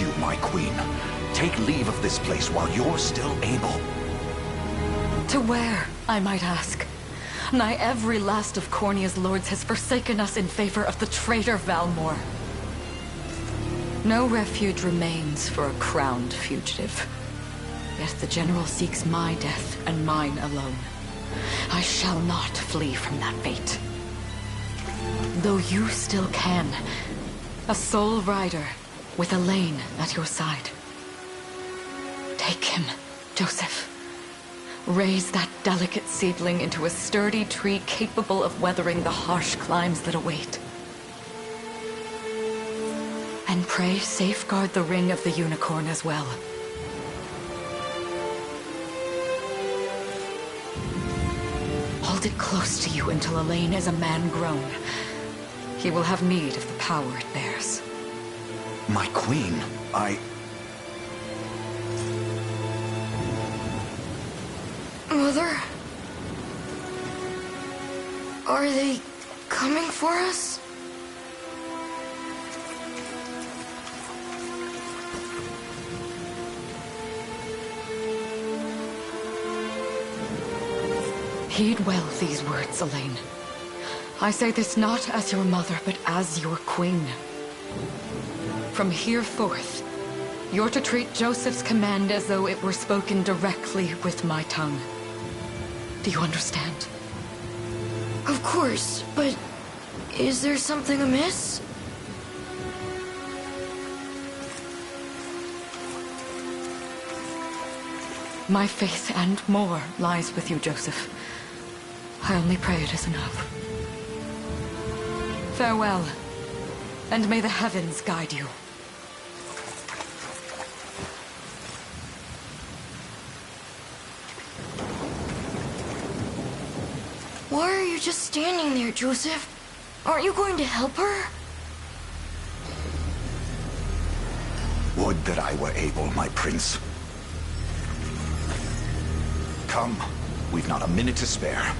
you, my queen. Take leave of this place while you're still able. To where, I might ask? Nigh every last of Cornia's lords has forsaken us in favor of the traitor Valmor. No refuge remains for a crowned fugitive. Yet the general seeks my death and mine alone. I shall not flee from that fate. Though you still can. A sole rider with Elaine at your side. Take him, Joseph. Raise that delicate seedling into a sturdy tree capable of weathering the harsh climes that await. And pray safeguard the ring of the unicorn as well. Hold it close to you until Elaine is a man grown. He will have need of the power it bears. My queen, Mother? Are they coming for us? Heed well these words, Elaine. I say this not as your mother, but as your queen. From here forth, you're to treat Joseph's command as though it were spoken directly with my tongue. Do you understand? Of course, but is there something amiss? My faith and more lies with you, Joseph. I only pray it is enough. Farewell, and may the heavens guide you. Why are you just standing there, Joseph? Aren't you going to help her? would that I were able, my prince. Come, we've not a minute to spare.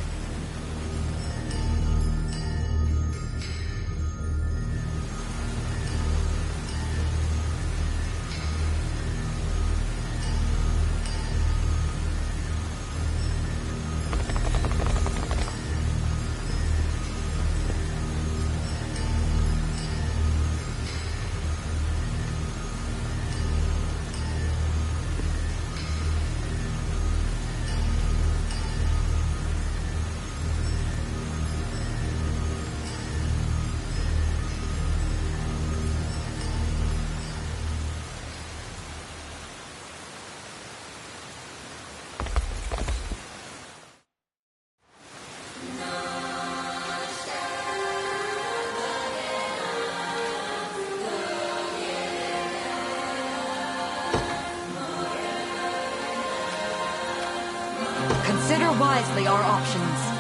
Consider wisely our options.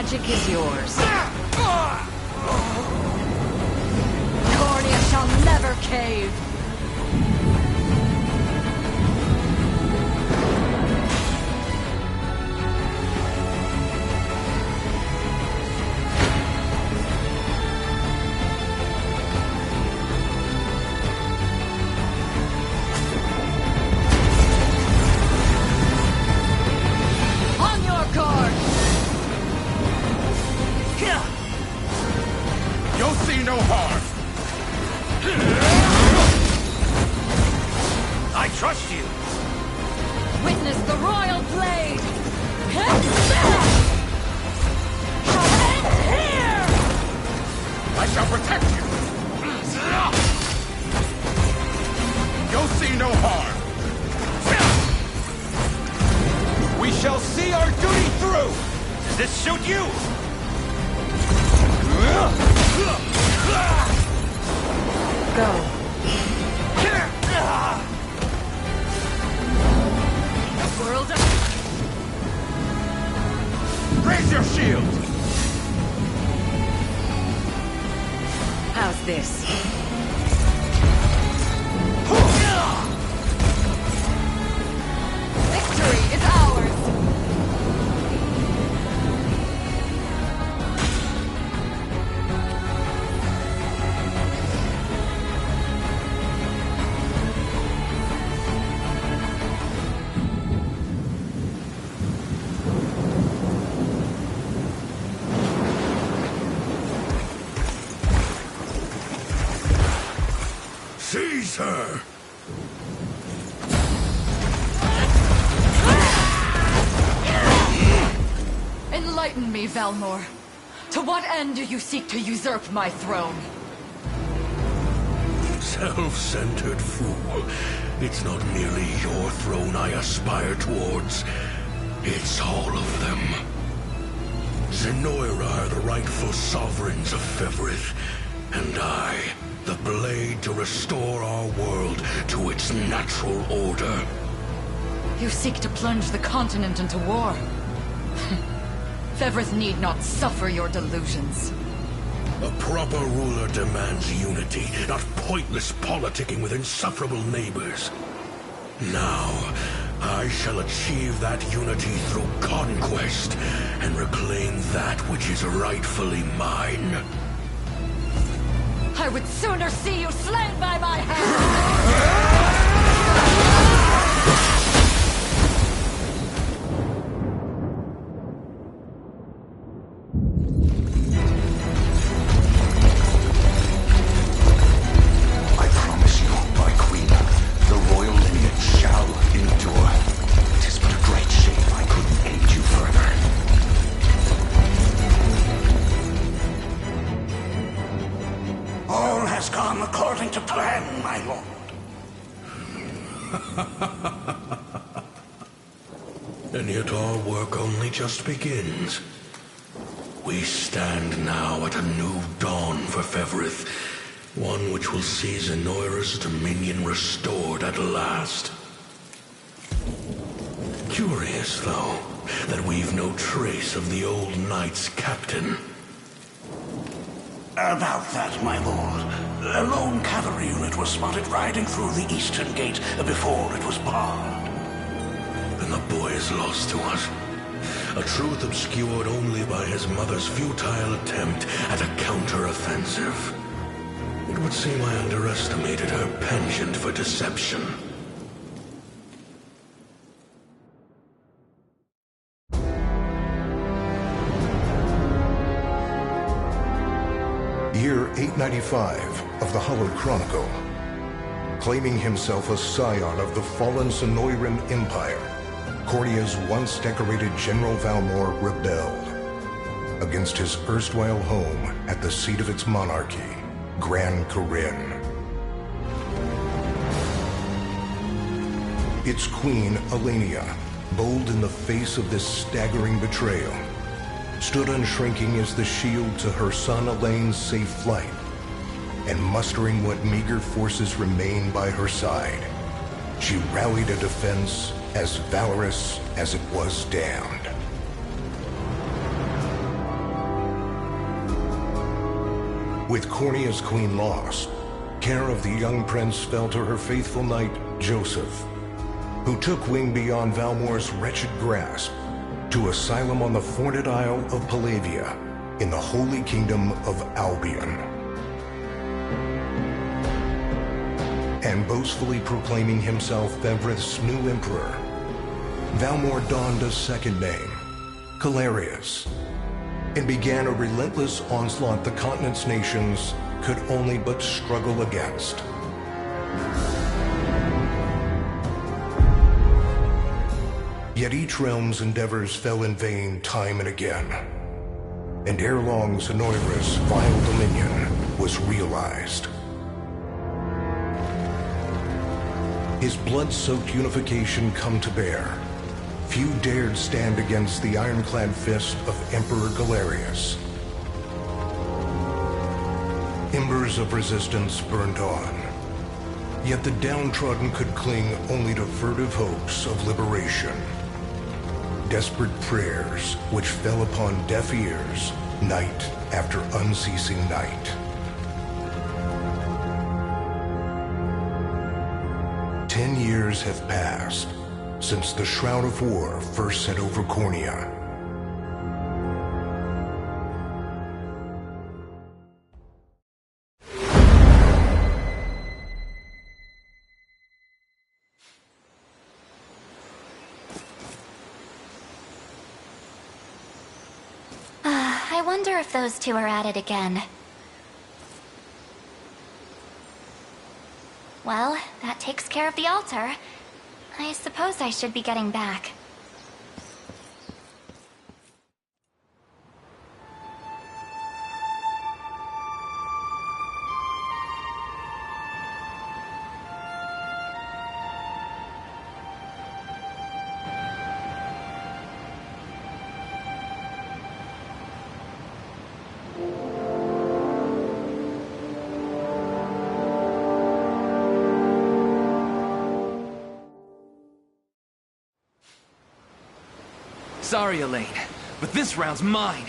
Magic is yours. Cornia shall never cave. trust you! Witness the royal blade! End here! I shall protect you! You'll see no harm! We shall see our duty through! Does this suit you? Go. World of... Raise your shield! How's this? Victory is ours! Seize her! Enlighten me, Valmor. To what end do you seek to usurp my throne? Self-centered fool. It's not merely your throne I aspire towards. It's all of them. Zenoira are the rightful sovereigns of Fevrith, and I, the blade to restore our world to its natural order. You seek to plunge the continent into war. Fevrith need not suffer your delusions. A proper ruler demands unity, not pointless politicking with insufferable neighbors. Now, I shall achieve that unity through conquest, and reclaim that which is rightfully mine. I would sooner see you slain by my hand! According to plan, my lord. And yet our work only just begins. We stand now at a new dawn for Fevrith, one which will see Zenoira's dominion restored at last. Curious, though, that we've no trace of the old knight's captain. About that, my lord. A lone cavalry unit was spotted riding through the eastern gate before it was barred. And the boy is lost to us. A truth obscured only by his mother's futile attempt at a counter-offensive. It would seem I underestimated her penchant for deception. Year 895 of the Hallowed Chronicle. Claiming himself a scion of the fallen Zenoiran Empire, Cornia's once decorated General Valmor rebelled against his erstwhile home at the seat of its monarchy, Gran Corinne. Its queen, Elenia, bold in the face of this staggering betrayal, stood unshrinking as the shield to her son Elaine's safe flight, and mustering what meager forces remained by her side, she rallied a defense as valorous as it was damned. With Cornia's queen lost, care of the young prince fell to her faithful knight, Joseph, who took wing beyond Valmor's wretched grasp to asylum on the Forned Isle of Palavia in the Holy Kingdom of Albion. And boastfully proclaiming himself Fevrith's new emperor, Valmor donned a second name, Calarius, and began a relentless onslaught the continent's nations could only but struggle against. Yet each realm's endeavors fell in vain time and again. And ere long, Zenoira's vile dominion was realized. His blood-soaked unification come to bear. Few dared stand against the ironclad fist of Emperor Galerius. Embers of resistance burned on. Yet the downtrodden could cling only to furtive hopes of liberation. Desperate prayers which fell upon deaf ears night after unceasing night. 10 years have passed since the Shroud of War first set over Cornea. I wonder if those two are at it again. Well, that takes care of the altar. I suppose I should be getting back. Sorry, Elaine, but this round's mine.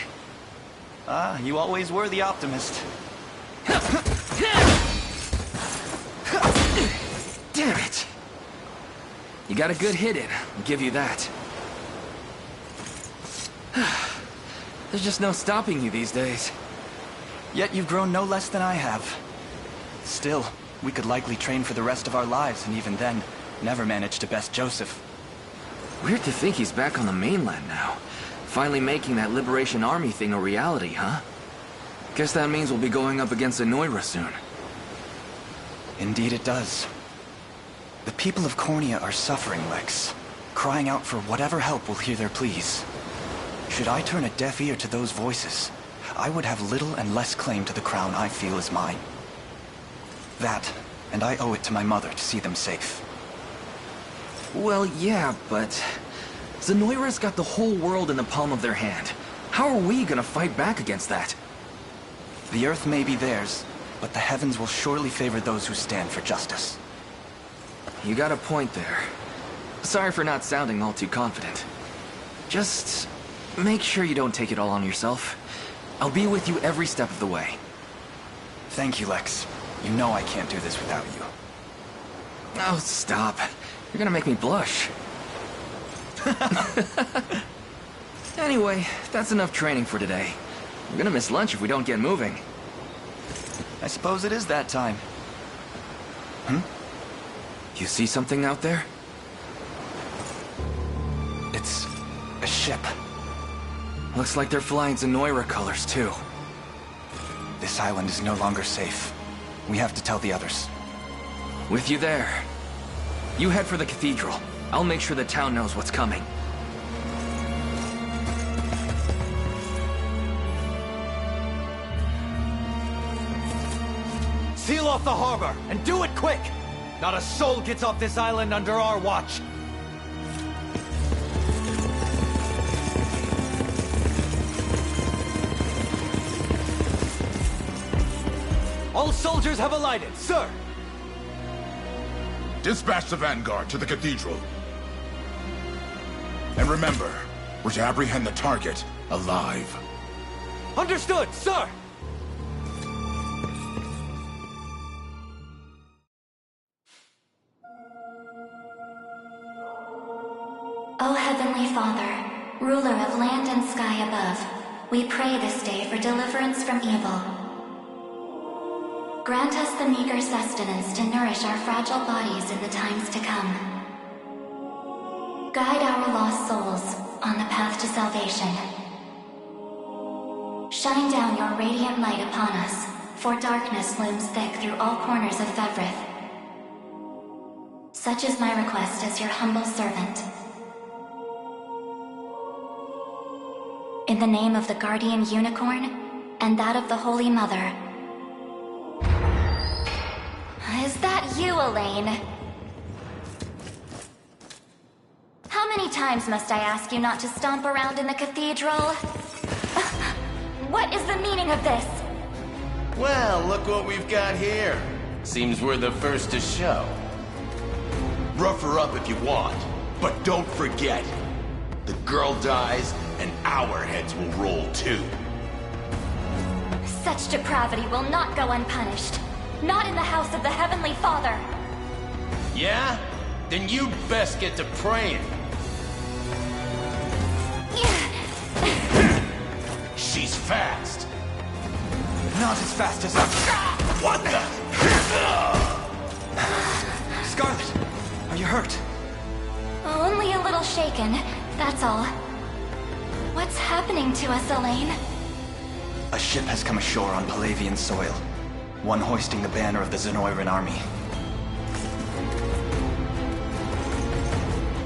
You always were the optimist. Damn it! You got a good hit in, I'll give you that. There's just no stopping you these days. Yet you've grown no less than I have. Still, we could likely train for the rest of our lives, and even then, never manage to best Joseph. Weird to think he's back on the mainland now. Finally making that Liberation Army thing a reality, huh? Guess that means we'll be going up against Zenoira soon. Indeed it does. The people of Cornea are suffering, Lex. Crying out for whatever help will hear their pleas. Should I turn a deaf ear to those voices, I would have little and less claim to the crown I feel is mine. That, and I owe it to my mother to see them safe. Well, yeah, but Zenoira's got the whole world in the palm of their hand. How are we gonna fight back against that? The earth may be theirs, but the heavens will surely favor those who stand for justice. You got a point there. Sorry for not sounding all too confident. Just make sure you don't take it all on yourself. I'll be with you every step of the way. Thank you, Lex. You know I can't do this without you. Oh, stop. You're gonna make me blush. Anyway, that's enough training for today. We're gonna miss lunch if we don't get moving. I suppose it is that time. You see something out there? It's a ship. Looks like they're flying Zenoira colors, too. This island is no longer safe. We have to tell the others. With you there. You head for the cathedral. I'll make sure the town knows what's coming. Seal off the harbor, and do it quick! Not a soul gets off this island under our watch. All soldiers have alighted, sir! Dispatch the vanguard to the cathedral. And remember, we're to apprehend the target alive. Understood, sir! O Heavenly Father, ruler of land and sky above, we pray this day for deliverance from evil. Grant us the meager sustenance to nourish our fragile bodies in the times to come. Guide our lost souls on the path to salvation. Shine down your radiant light upon us, for darkness looms thick through all corners of Fevrith. Such is my request as your humble servant. the name of the Guardian Unicorn and that of the Holy Mother. Is that you, Elaine? How many times must I ask you not to stomp around in the cathedral? What is the meaning of this? Well, look what we've got here. Seems we're the first to show. Rough her up if you want, but don't forget, the girl dies and our heads will roll too. Such depravity will not go unpunished. Not in the house of the Heavenly Father. Yeah? Then you'd best get to praying. She's fast. Not as fast as us. What the? Scarlet, are you hurt? Only a little shaken, that's all. What's happening to us, Elaine? A ship has come ashore on Palavian soil. One hoisting the banner of the Zenoiran army.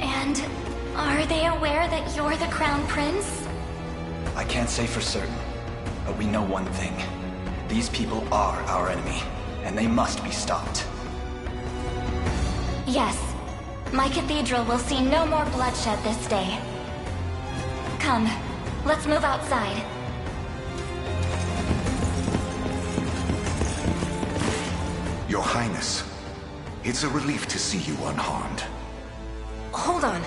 And are they aware that you're the Crown Prince? I can't say for certain, but we know one thing. These people are our enemy, and they must be stopped. Yes. My cathedral will see no more bloodshed this day. Come, let's move outside. Your Highness, it's a relief to see you unharmed. Hold on.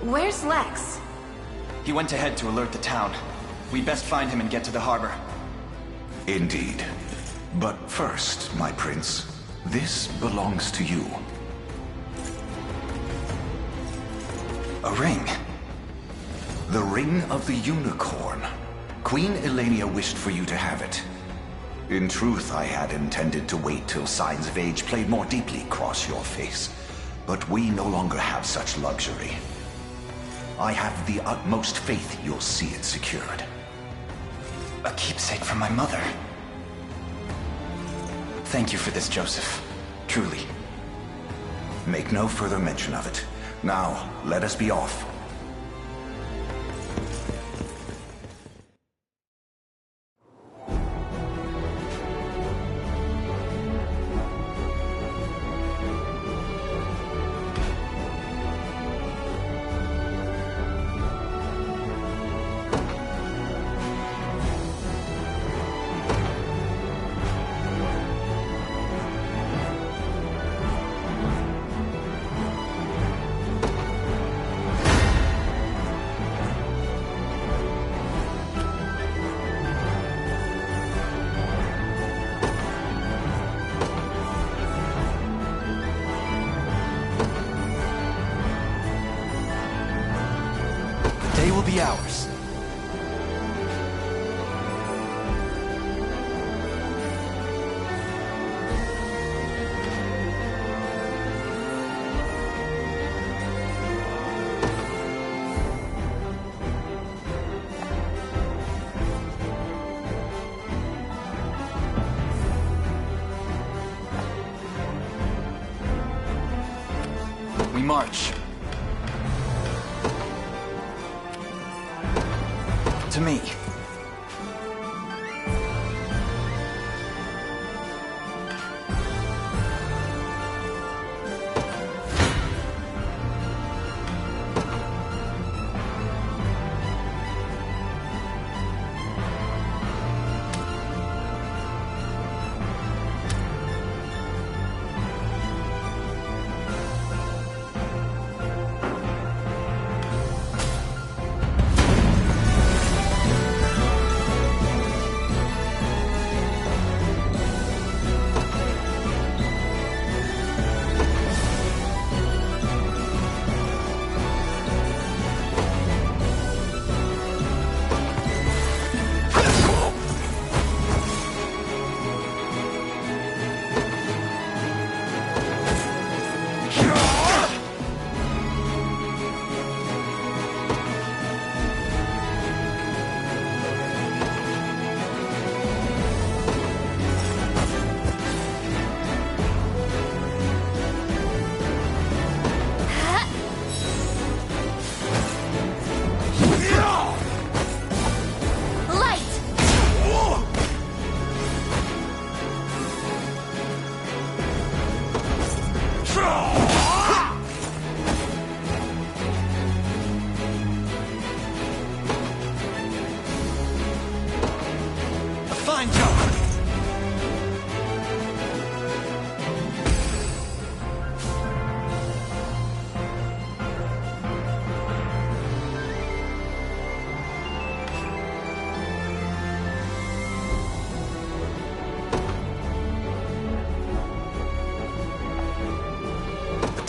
Where's Lex? He went ahead to alert the town. We best find him and get to the harbor. Indeed. But first, my prince, this belongs to you. A ring. The Ring of the Unicorn. Queen Elenia wished for you to have it. In truth, I had intended to wait till signs of age played more deeply across your face. But we no longer have such luxury. I have the utmost faith you'll see it secured. A keepsake from my mother. Thank you for this, Joseph. Truly. Make no further mention of it. Now, let us be off. Ours. We march. To me.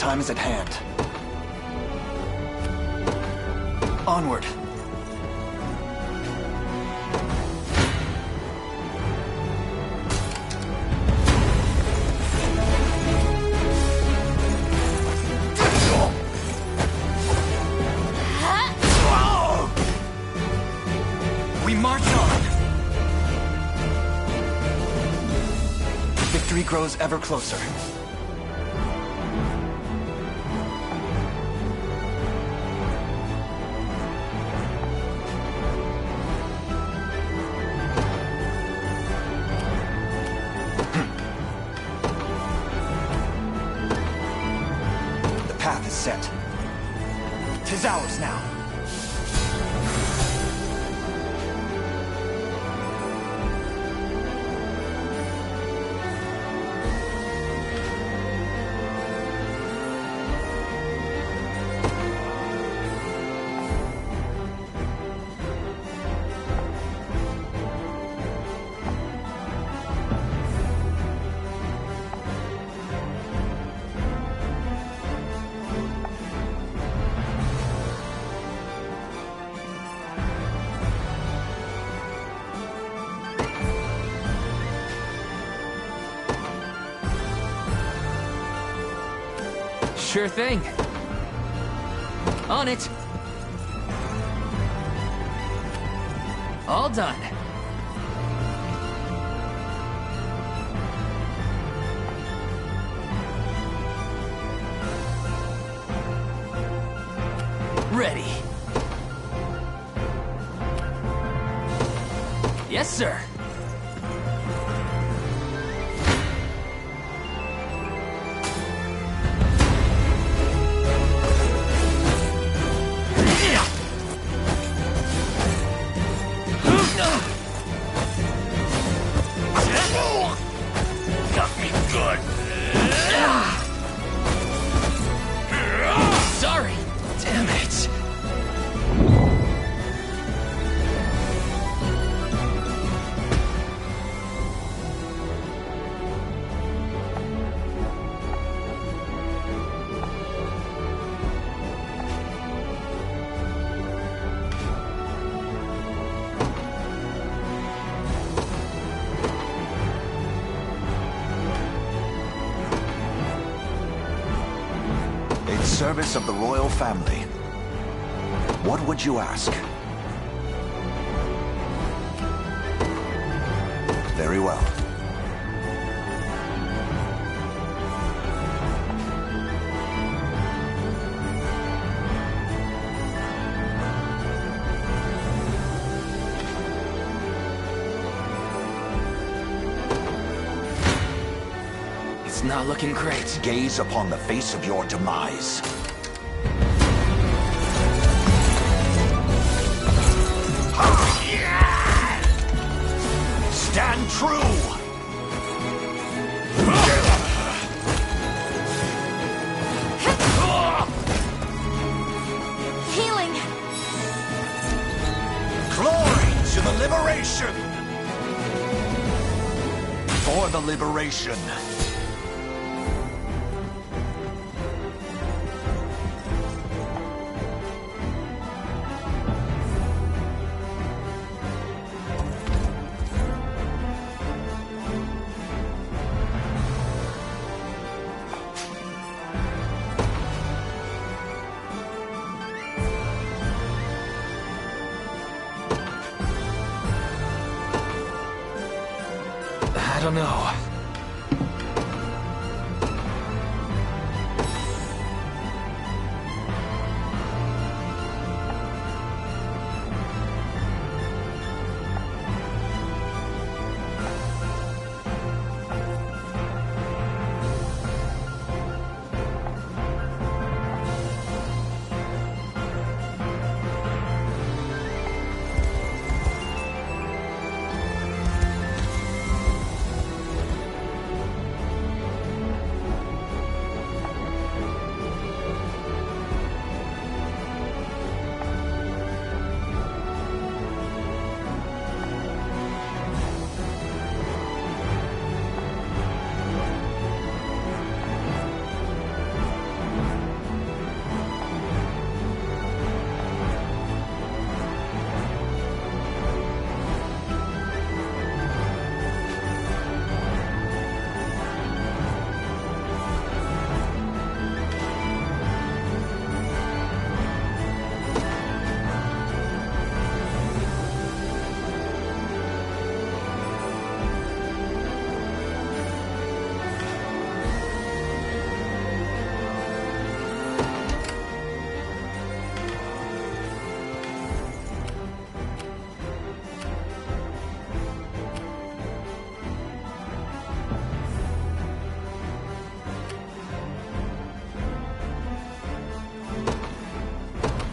time is at hand. Onward. We march on. Victory grows ever closer. The path is set. 'Tis ours now. Sure thing. On it. All done. Ready. Yes, sir. Got me good. Sorry. Damn it. In service of the royal family, what would you ask? Very well. It's not looking great. Gaze upon the face of your demise. Stand true! Healing! Glory to the liberation! For the liberation. I don't know.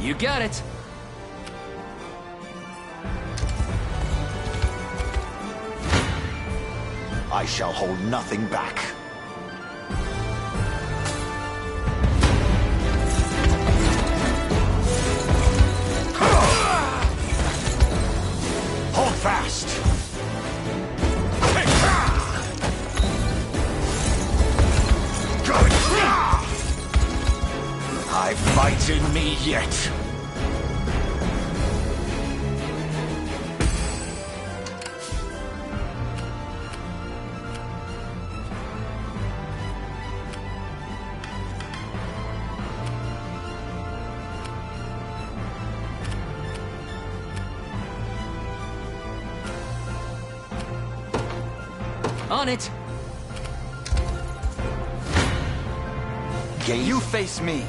You got it. I shall hold nothing back. Hold fast! I've fight in me yet. On it. You face me.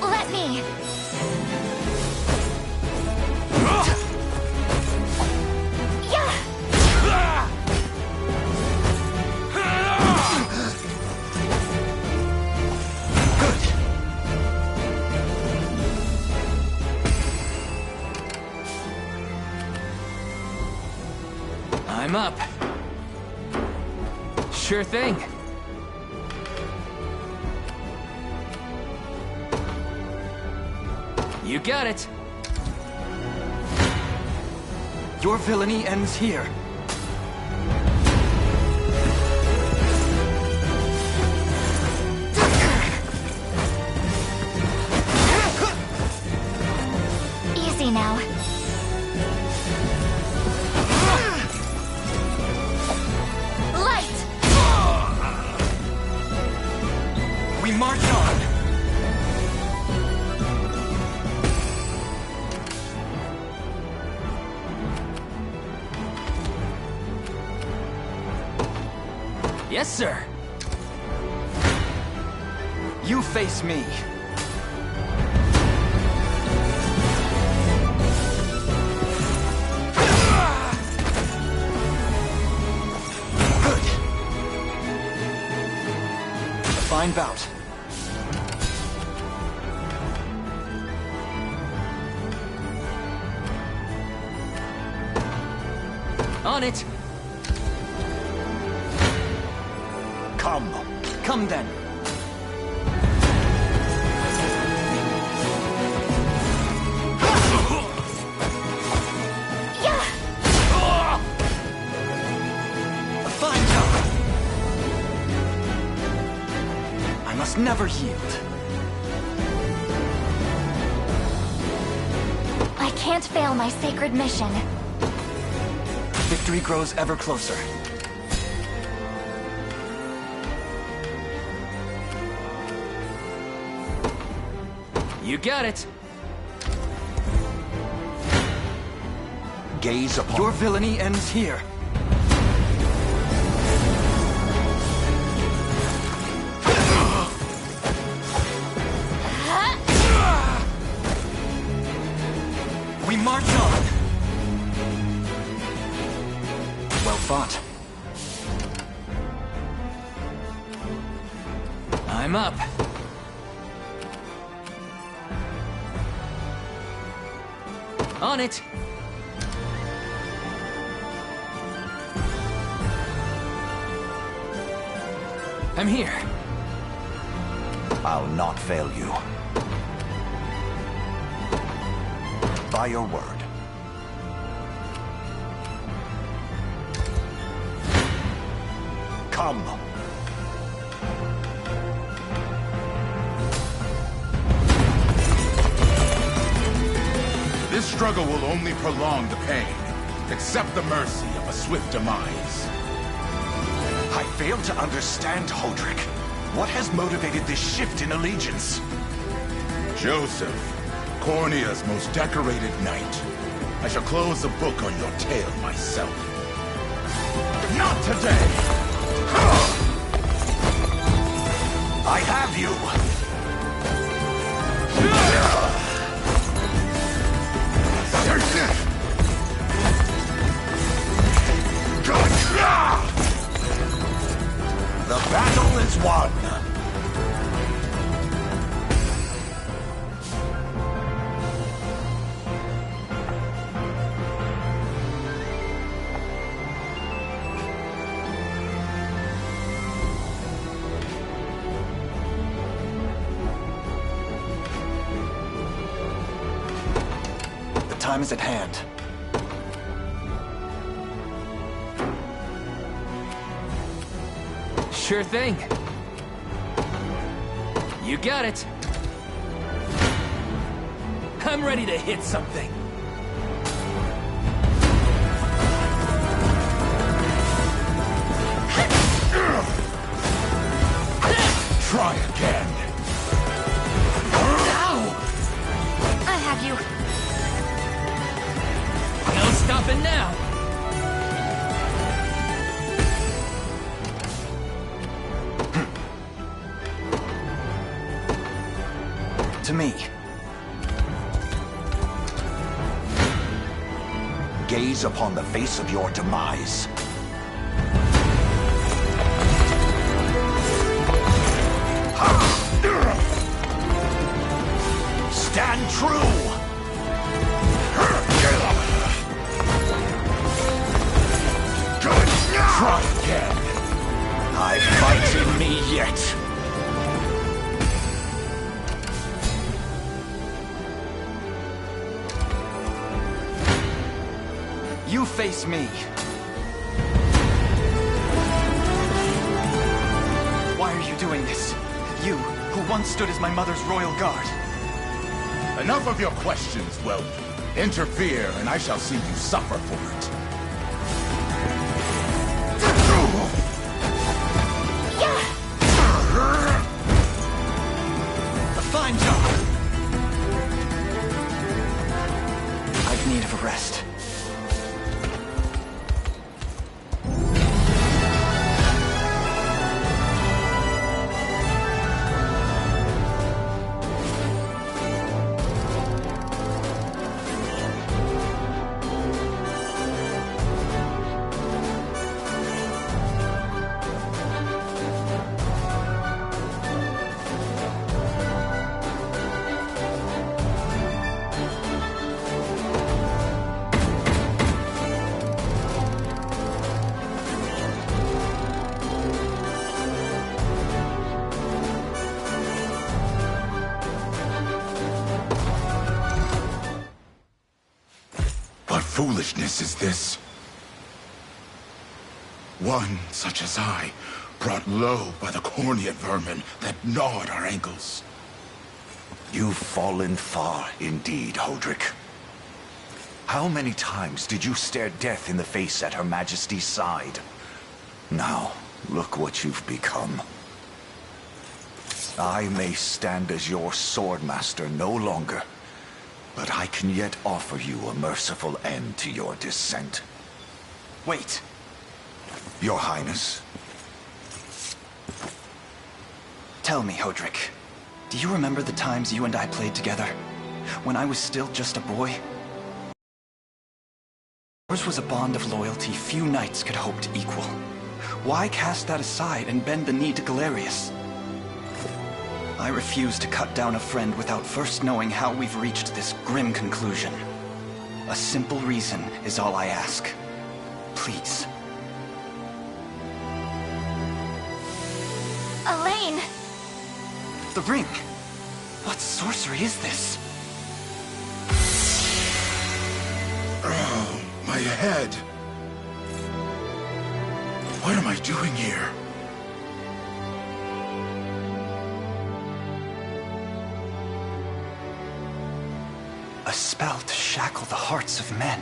Let me. I'm up. Sure thing. You got it. Your villainy ends here. Easy now. Light! We march on. Yes, sir. You face me. Good. A fine bout. On it. Come. Come then. A fine job. I must never yield. I can't fail my sacred mission. Victory grows ever closer. You got it. Gaze upon... Your villainy ends here. We march on. Well fought. I'm up. On it. I'm here. I'll not fail you. By your word. Come. This struggle will only prolong the pain. Accept the mercy of a swift demise. I fail to understand, Hodrick. What has motivated this shift in allegiance? Joseph, Cornea's most decorated knight. I shall close the book on your tale myself. Not today! I have you! Cersei! time is at hand. Sure thing. You got it. I'm ready to hit something. Try again. I have you. No stopping now. To me. Gaze upon the face of your demise. Stand true! Try again. I fight in me yet. You face me. Why are you doing this? You, who once stood as my mother's royal guard. Enough of your questions, Whelp. Interfere, and I shall see you suffer for it. A fine job. I've need of a rest. What foolishness is this? One such as I, brought low by the corneate vermin that gnawed our ankles. You've fallen far indeed, Hodrick. How many times did you stare death in the face at Her Majesty's side? Now, look what you've become. I may stand as your swordmaster no longer, but I can yet offer you a merciful end to your descent. Wait. Your Highness. Tell me, Hodrick. Do you remember the times you and I played together? When I was still just a boy? Ours was a bond of loyalty few knights could hope to equal. Why cast that aside and bend the knee to Galerius? I refuse to cut down a friend without first knowing how we've reached this grim conclusion. A simple reason is all I ask. Please. Elaine! The ring! What sorcery is this? Oh, my head. What am I doing here? A spell to shackle the hearts of men.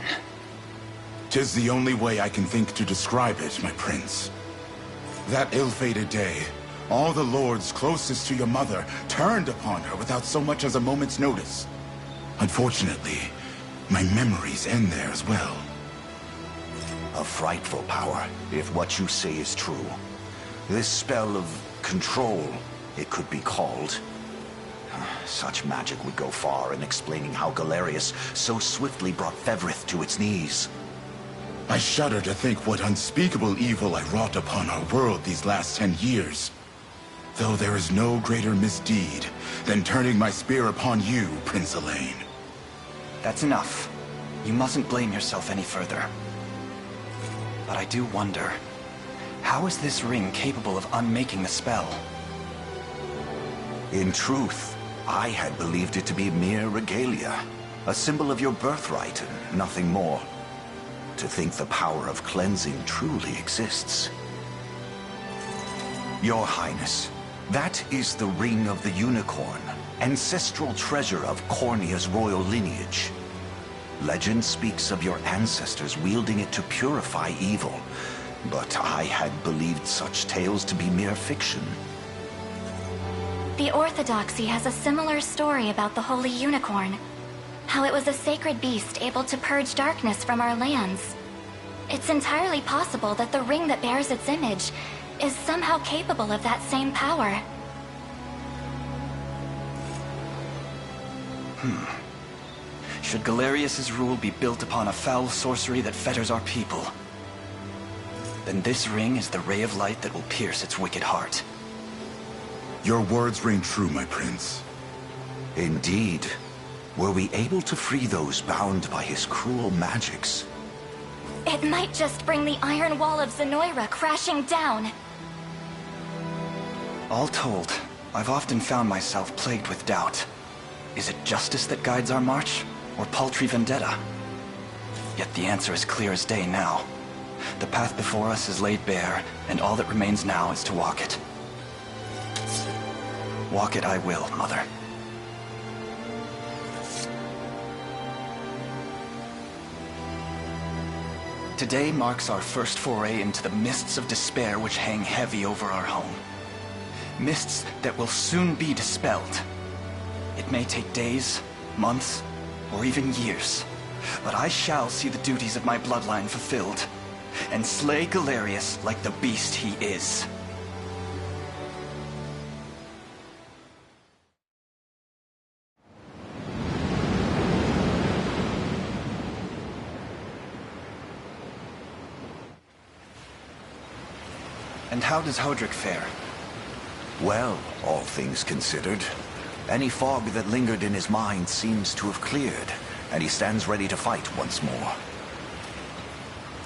'Tis the only way I can think to describe it, my prince. That ill-fated day, all the lords closest to your mother turned upon her without so much as a moment's notice. Unfortunately, my memories end there as well. A frightful power, if what you say is true. This spell of control, it could be called. Such magic would go far in explaining how Galerius so swiftly brought Fevrith to its knees. I shudder to think what unspeakable evil I wrought upon our world these last 10 years. Though there is no greater misdeed than turning my spear upon you, Prince Elaine. That's enough. You mustn't blame yourself any further. But I do wonder, how is this ring capable of unmaking the spell? In truth, I had believed it to be mere regalia. A symbol of your birthright and nothing more. To think the power of cleansing truly exists. Your Highness, that is the Ring of the Unicorn, ancestral treasure of Cornia's royal lineage. Legend speaks of your ancestors wielding it to purify evil, but I had believed such tales to be mere fiction. The Orthodoxy has a similar story about the Holy Unicorn. How it was a sacred beast able to purge darkness from our lands. It's entirely possible that the ring that bears its image is somehow capable of that same power. Should Galerius's rule be built upon a foul sorcery that fetters our people, then this ring is the ray of light that will pierce its wicked heart. Your words ring true, my prince. Indeed. Were we able to free those bound by his cruel magics? It might just bring the Iron Wall of Zenoira crashing down. All told, I've often found myself plagued with doubt. Is it justice that guides our march, or paltry vendetta? Yet the answer is clear as day now. The path before us is laid bare, and all that remains now is to walk it. Walk it I will, Mother. Today marks our first foray into the mists of despair which hang heavy over our home. Mists that will soon be dispelled. It may take days, months, or even years, but I shall see the duties of my bloodline fulfilled, and slay Galerius like the beast he is. And how does Hodrick fare? Well, all things considered, any fog that lingered in his mind seems to have cleared, and he stands ready to fight once more.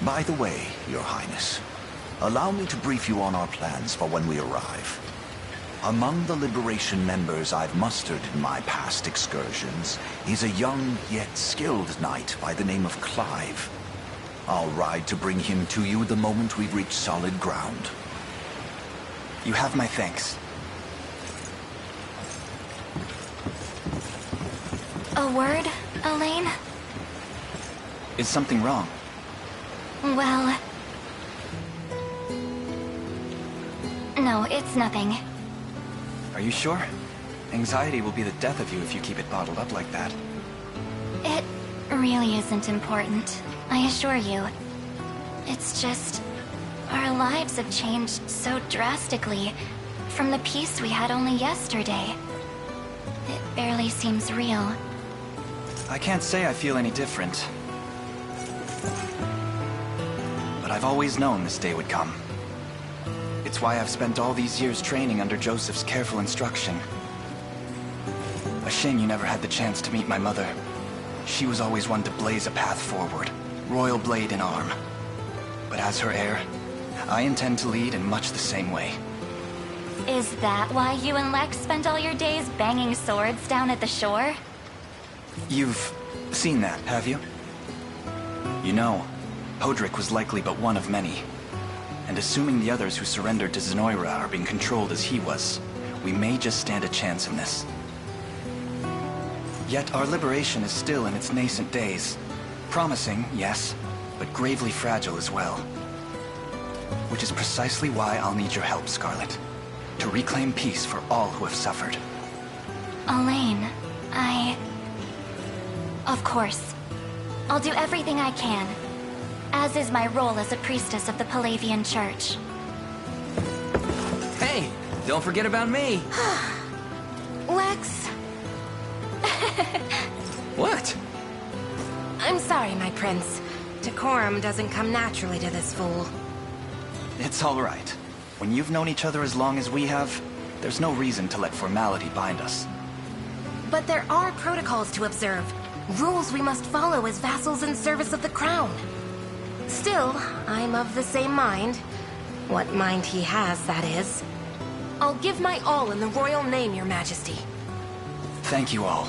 By the way, Your Highness, allow me to brief you on our plans for when we arrive. Among the Liberation members I've mustered in my past excursions is a young yet skilled knight by the name of Clive. I'll ride to bring him to you the moment we've reached solid ground. You have my thanks. A word, Elaine? Is something wrong? Well... No, it's nothing. Are you sure? Anxiety will be the death of you if you keep it bottled up like that. It really isn't important, I assure you. It's just... our lives have changed so drastically from the peace we had only yesterday. It barely seems real. I can't say I feel any different. But I've always known this day would come. It's why I've spent all these years training under Joseph's careful instruction. A shame you never had the chance to meet my mother. She was always one to blaze a path forward, royal blade in arm. But as her heir, I intend to lead in much the same way. Is that why you and Lex spent all your days banging swords down at the shore? You've seen that, have you? You know, Hodrick was likely but one of many. And assuming the others who surrendered to Zenoira are being controlled as he was, we may just stand a chance in this. Yet our liberation is still in its nascent days. Promising, yes, but gravely fragile as well. Which is precisely why I'll need your help, Scarlet. To reclaim peace for all who have suffered. Elaine, Of course. I'll do everything I can. As is my role as a priestess of the Palavian Church. Hey, don't forget about me. Lex? What? I'm sorry, my prince. Decorum doesn't come naturally to this fool. It's all right. When you've known each other as long as we have, there's no reason to let formality bind us. But there are protocols to observe. Rules we must follow as vassals in service of the crown. Still, I'm of the same mind. What mind he has, that is. I'll give my all in the royal name, Your Majesty. Thank you all.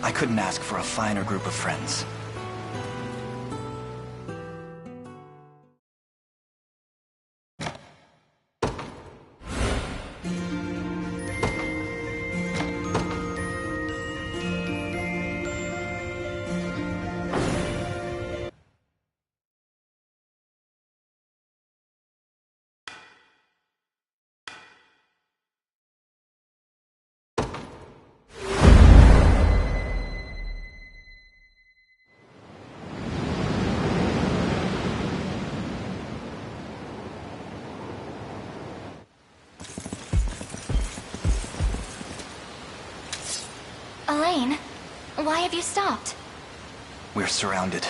I couldn't ask for a finer group of friends. Elaine, why have you stopped? We're surrounded.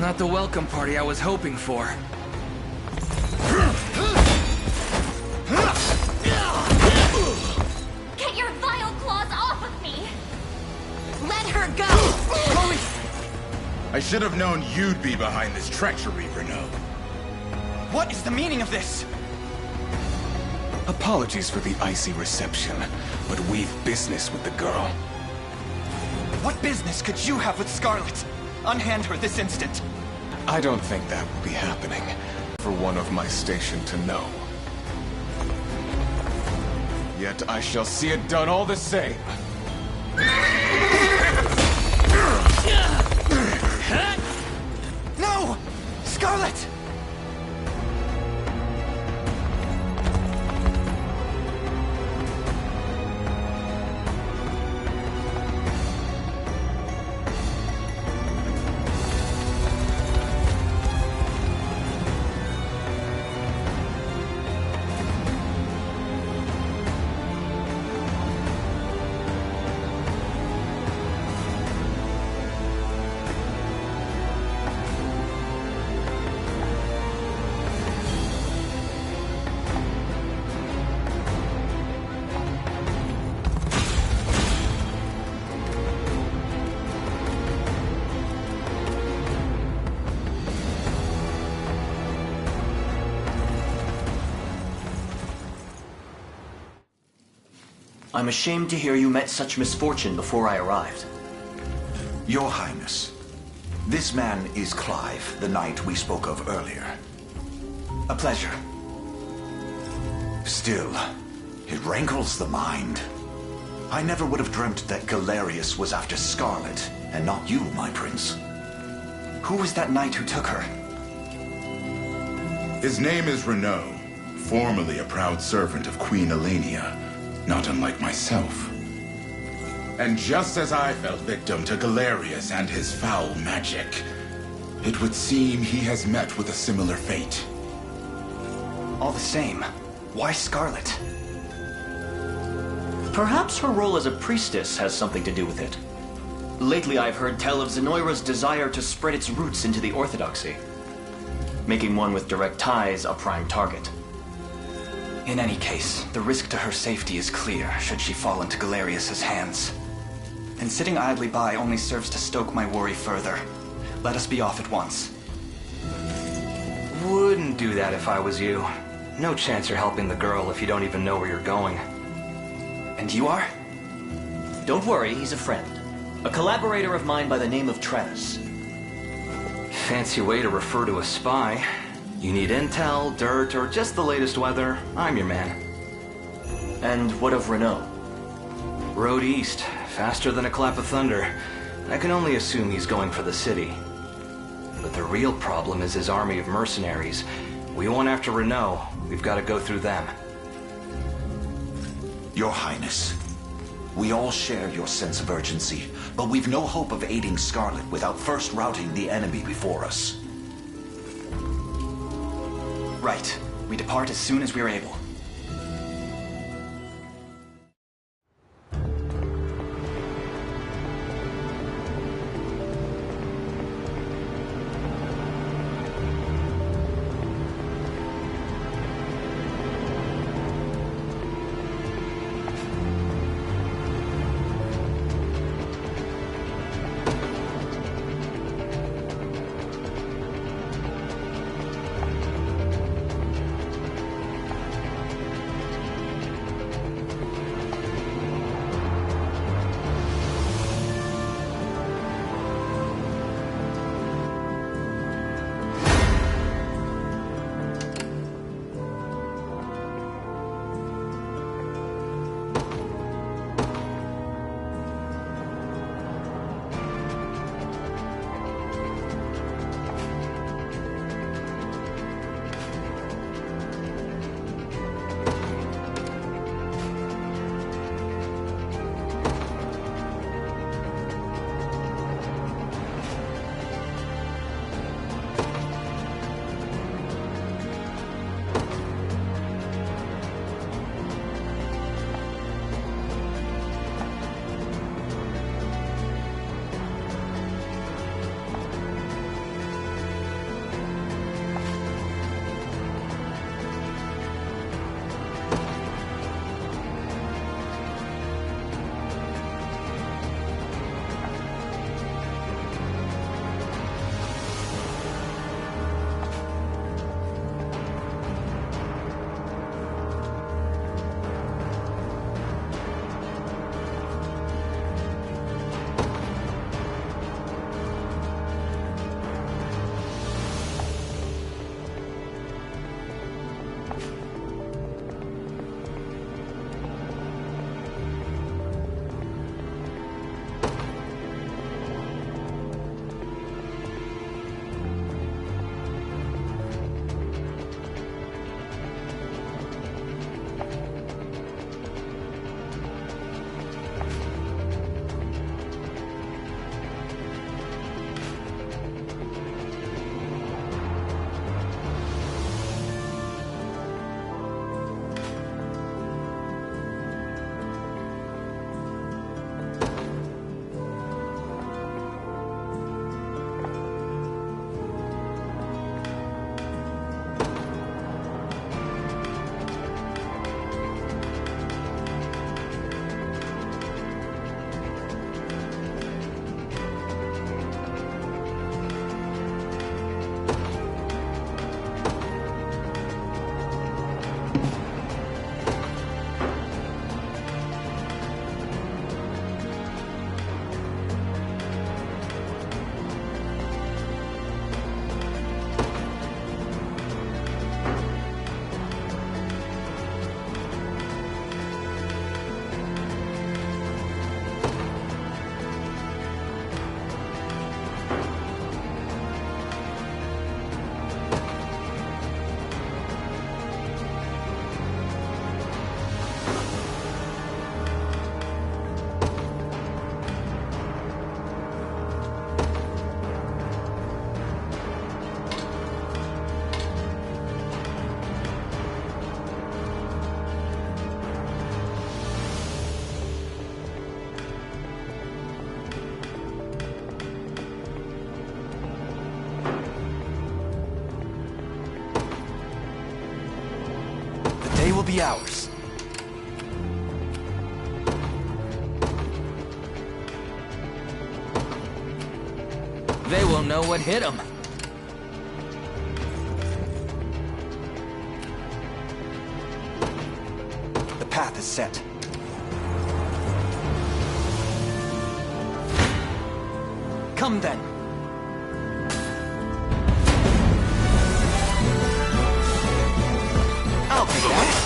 Not the welcome party I was hoping for. Get your vile claws off of me! Let her go! Chloe! I should have known you'd be behind this treachery, Renault. What is the meaning of this? Apologies for the icy reception, but we've business with the girl. What business could you have with Scarlet? Unhand her this instant. I don't think that will be happening for one of my station to know. Yet I shall see it done all the same. No! Scarlet! I'm ashamed to hear you met such misfortune before I arrived. Your Highness, this man is Clive, the knight we spoke of earlier. A pleasure. Still, it rankles the mind. I never would have dreamt that Galerius was after Scarlet, and not you, my prince. Who was that knight who took her? His name is Renault, formerly a proud servant of Queen Elenia, not unlike myself. And just as I fell victim to Galerius and his foul magic, it would seem he has met with a similar fate. All the same, why Scarlet? Perhaps her role as a priestess has something to do with it. Lately I've heard tell of Zenoira's desire to spread its roots into the Orthodoxy, making one with direct ties a prime target. In any case, the risk to her safety is clear should she fall into Galerius's hands. And sitting idly by only serves to stoke my worry further. Let us be off at once. Wouldn't do that if I was you. No chance you're helping the girl if you don't even know where you're going. And you are? Don't worry, he's a friend. A collaborator of mine by the name of Travis. Fancy way to refer to a spy. You need intel, dirt, or just the latest weather, I'm your man. And what of Renault? Road east, faster than a clap of thunder. I can only assume he's going for the city. But the real problem is his army of mercenaries. We want after Renault, we've got to go through them. Your Highness, we all share your sense of urgency, but we've no hope of aiding Scarlet without first routing the enemy before us. Right. We depart as soon as we are able. be ours. They won't know what hit them. The path is set. Come then. I'll take that.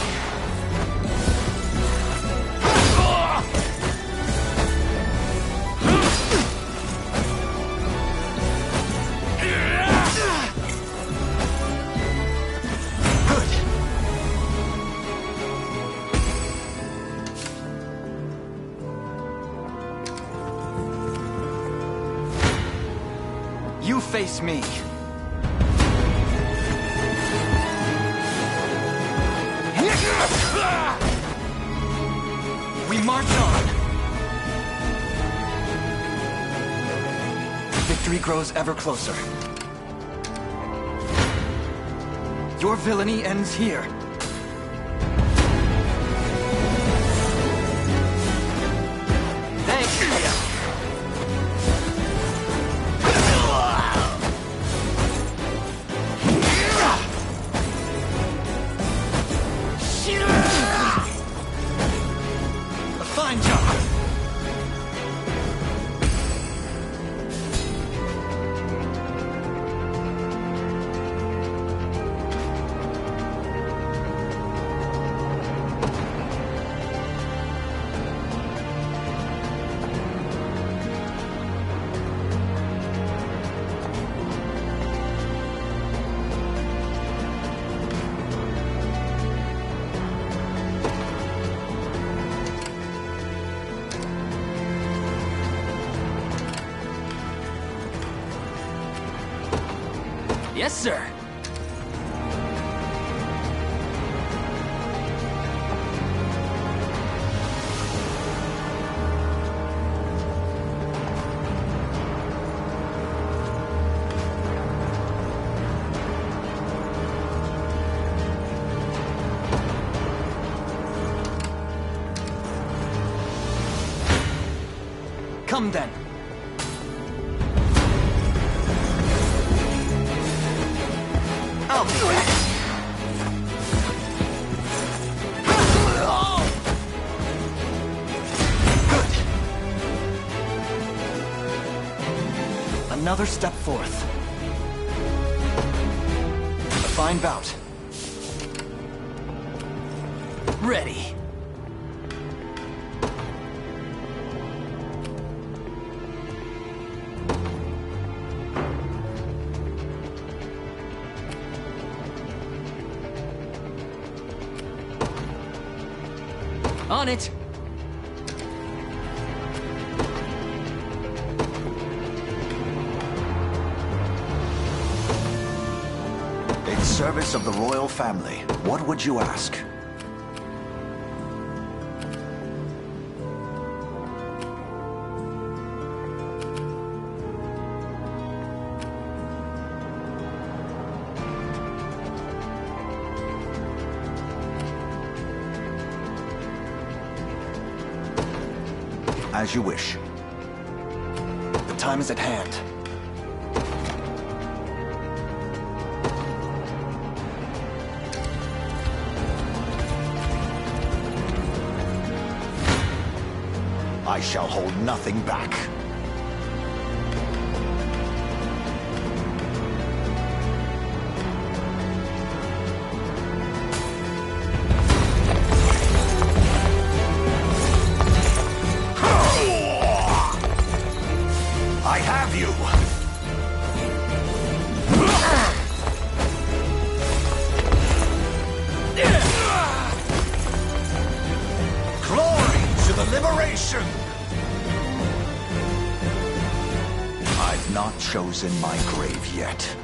You face me. We march on. Victory grows ever closer. Your villainy ends here. Thank you. Fine job. Yes, sir. Come then. I'll do that. Good. Another step forth. A fine bout. Ready. On it! In service of the royal family, what would you ask? As you wish. The time is at hand. I shall hold nothing back. I have you! Glory to the liberation! I've not chosen my grave yet.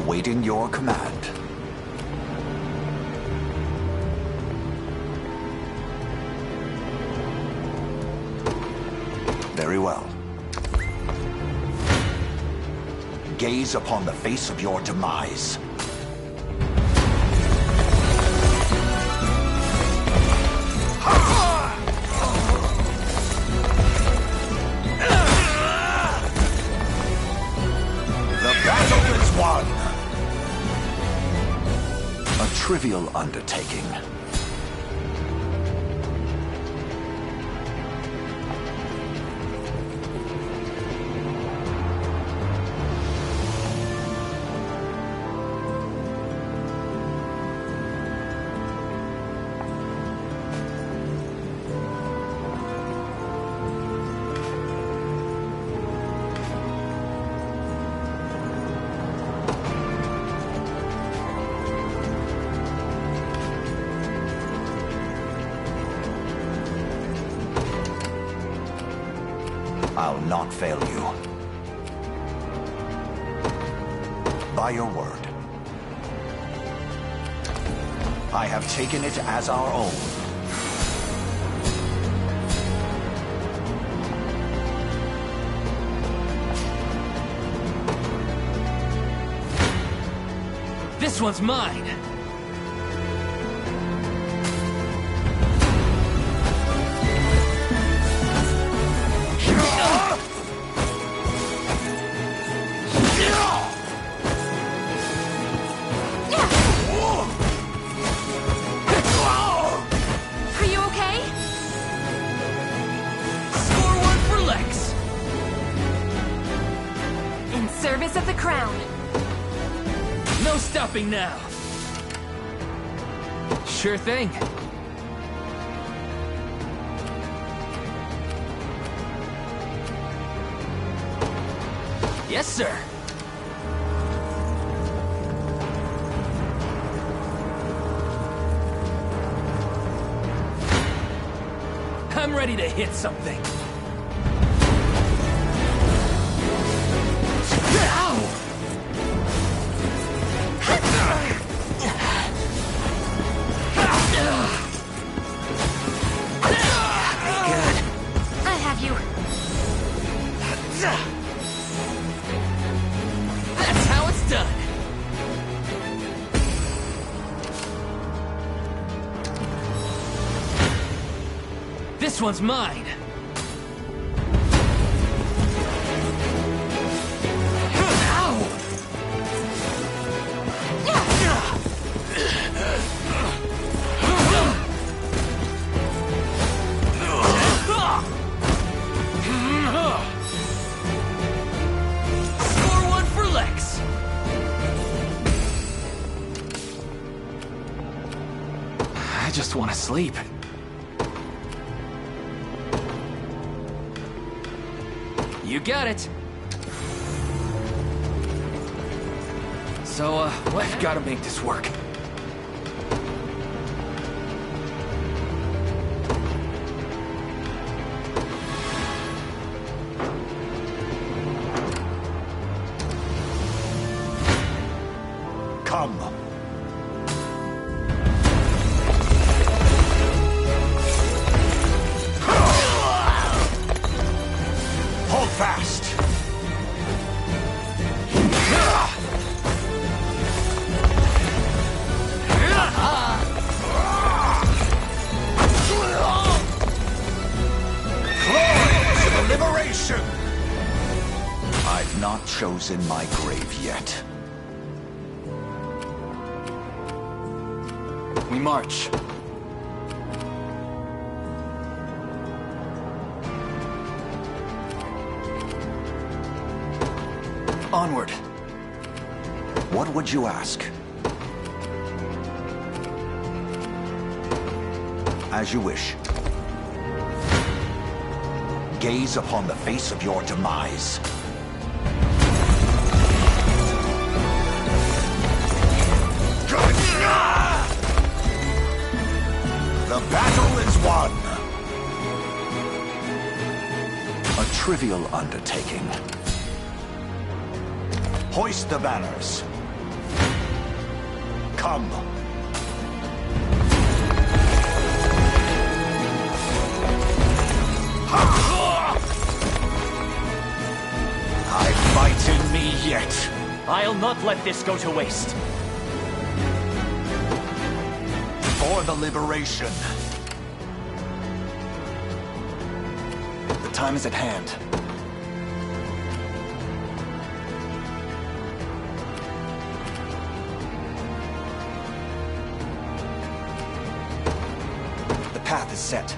awaiting your command. Very well. Gaze upon the face of your demise. The battle is won! A trivial undertaking. I'll not fail you. By your word. I have taken it as our own. This one's mine! Service of the crown. No stopping now. Sure thing. Yes, sir. I'm ready to hit something. That's how it's done. This one's mine. I just want to sleep. You got it. So, I've got to make this work. Come. Hold fast. Glory to the liberation! I've not chosen my grave yet. We march. Onward. What would you ask? As you wish. Gaze upon the face of your demise. The battle is won! A trivial undertaking. Hoist the banners. come. I fight in me yet. I'll not let this go to waste. For the liberation. The time is at hand. The path is set.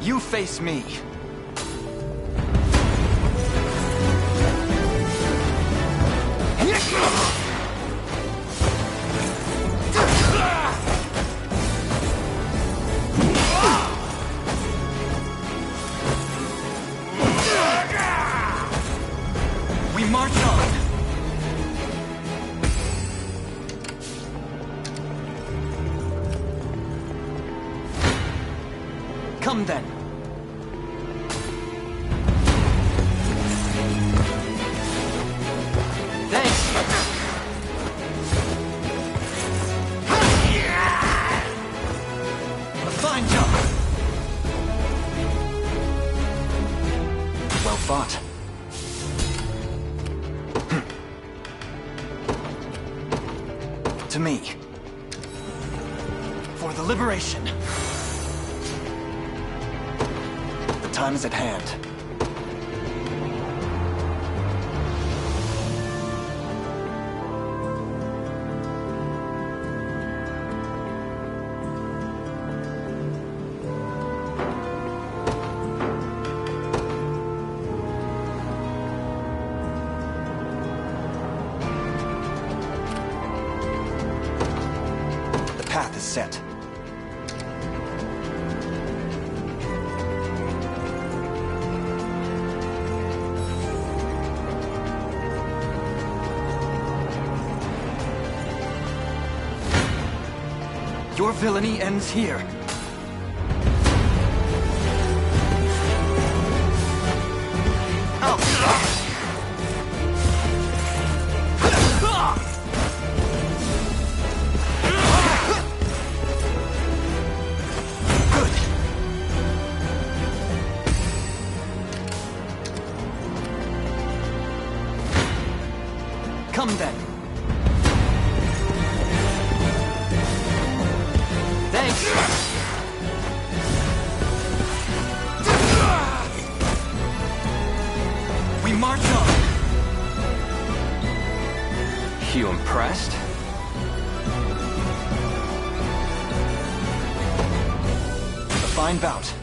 You face me. We march on. Come then. Thanks. A fine job. Well fought. To me. For the liberation. The time is at hand. The path is set. Your villainy ends here. Good. Come then. Thanks. We march on. You impressed? A fine bout.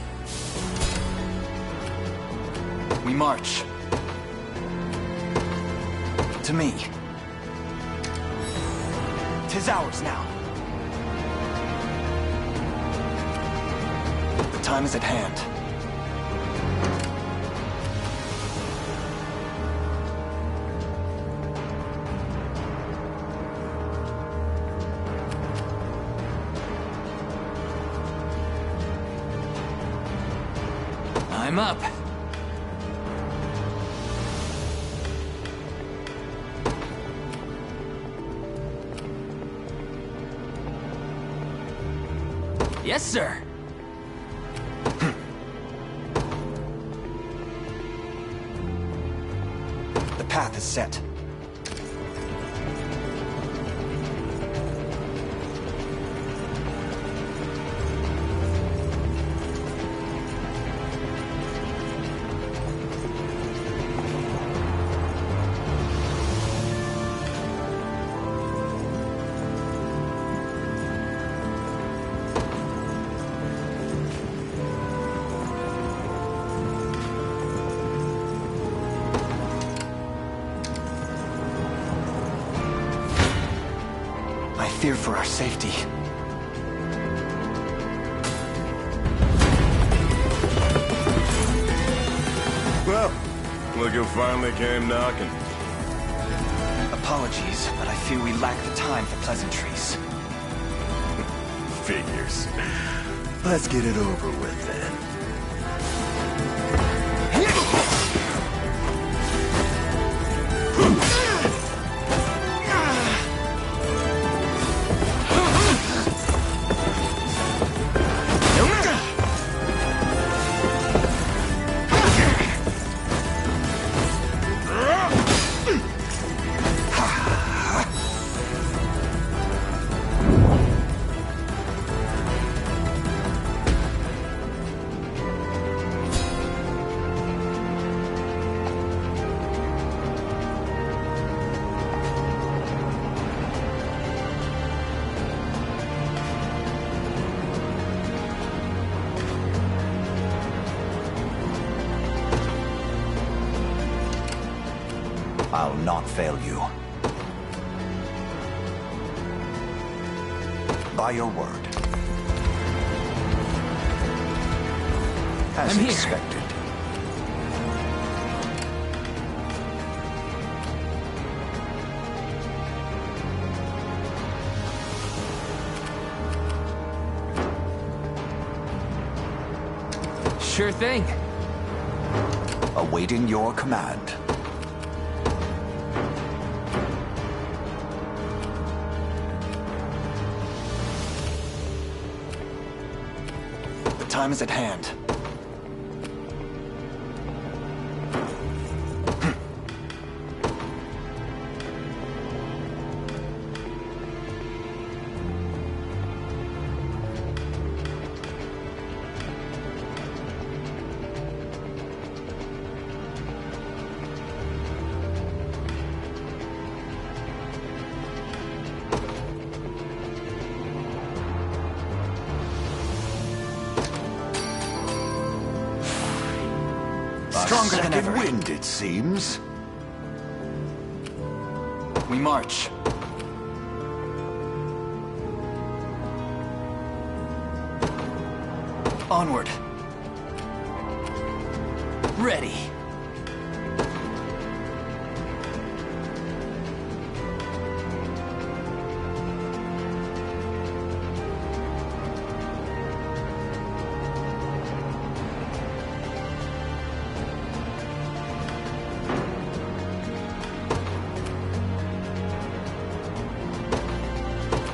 We march. To me. 'Tis ours now. The time is at hand. I'm up. Yes, sir. The path is set. I fear for our safety. Well, like you finally came knocking. Apologies, but I fear we lack the time for pleasantries. Figures. Let's get it over with then. I'll not fail you. By your word. As I'm here. expected. Sure thing. Awaiting your command. The time is at hand. Stronger than ever. Wind, it seems. We march. Onward. Ready.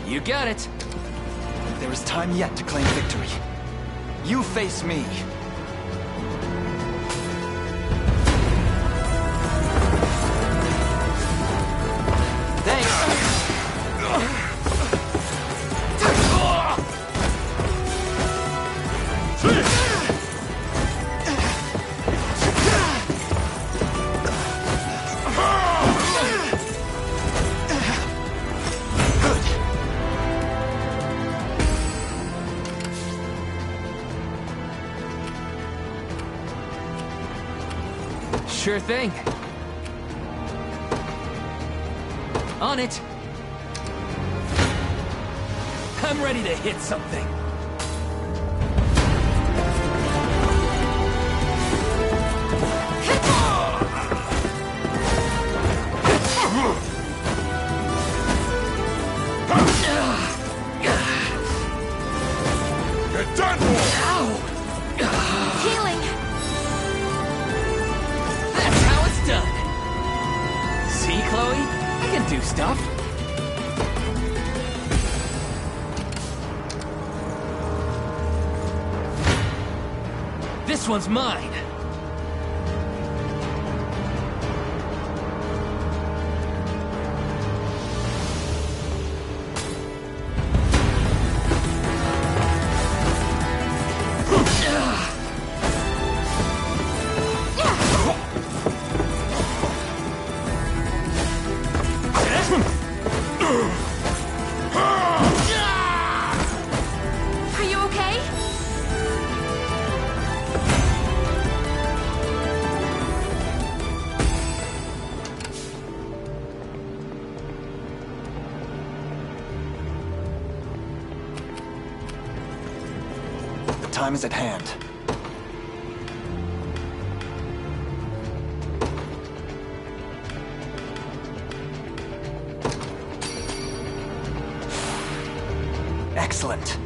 You got it. There is time yet to claim victory. You face me. Sure thing. On it. I'm ready to hit something. You're done for! Healing! That's how it's done. See, Chloe? I can do stuff. This one's mine. Are you okay? The time is at hand. Excellent.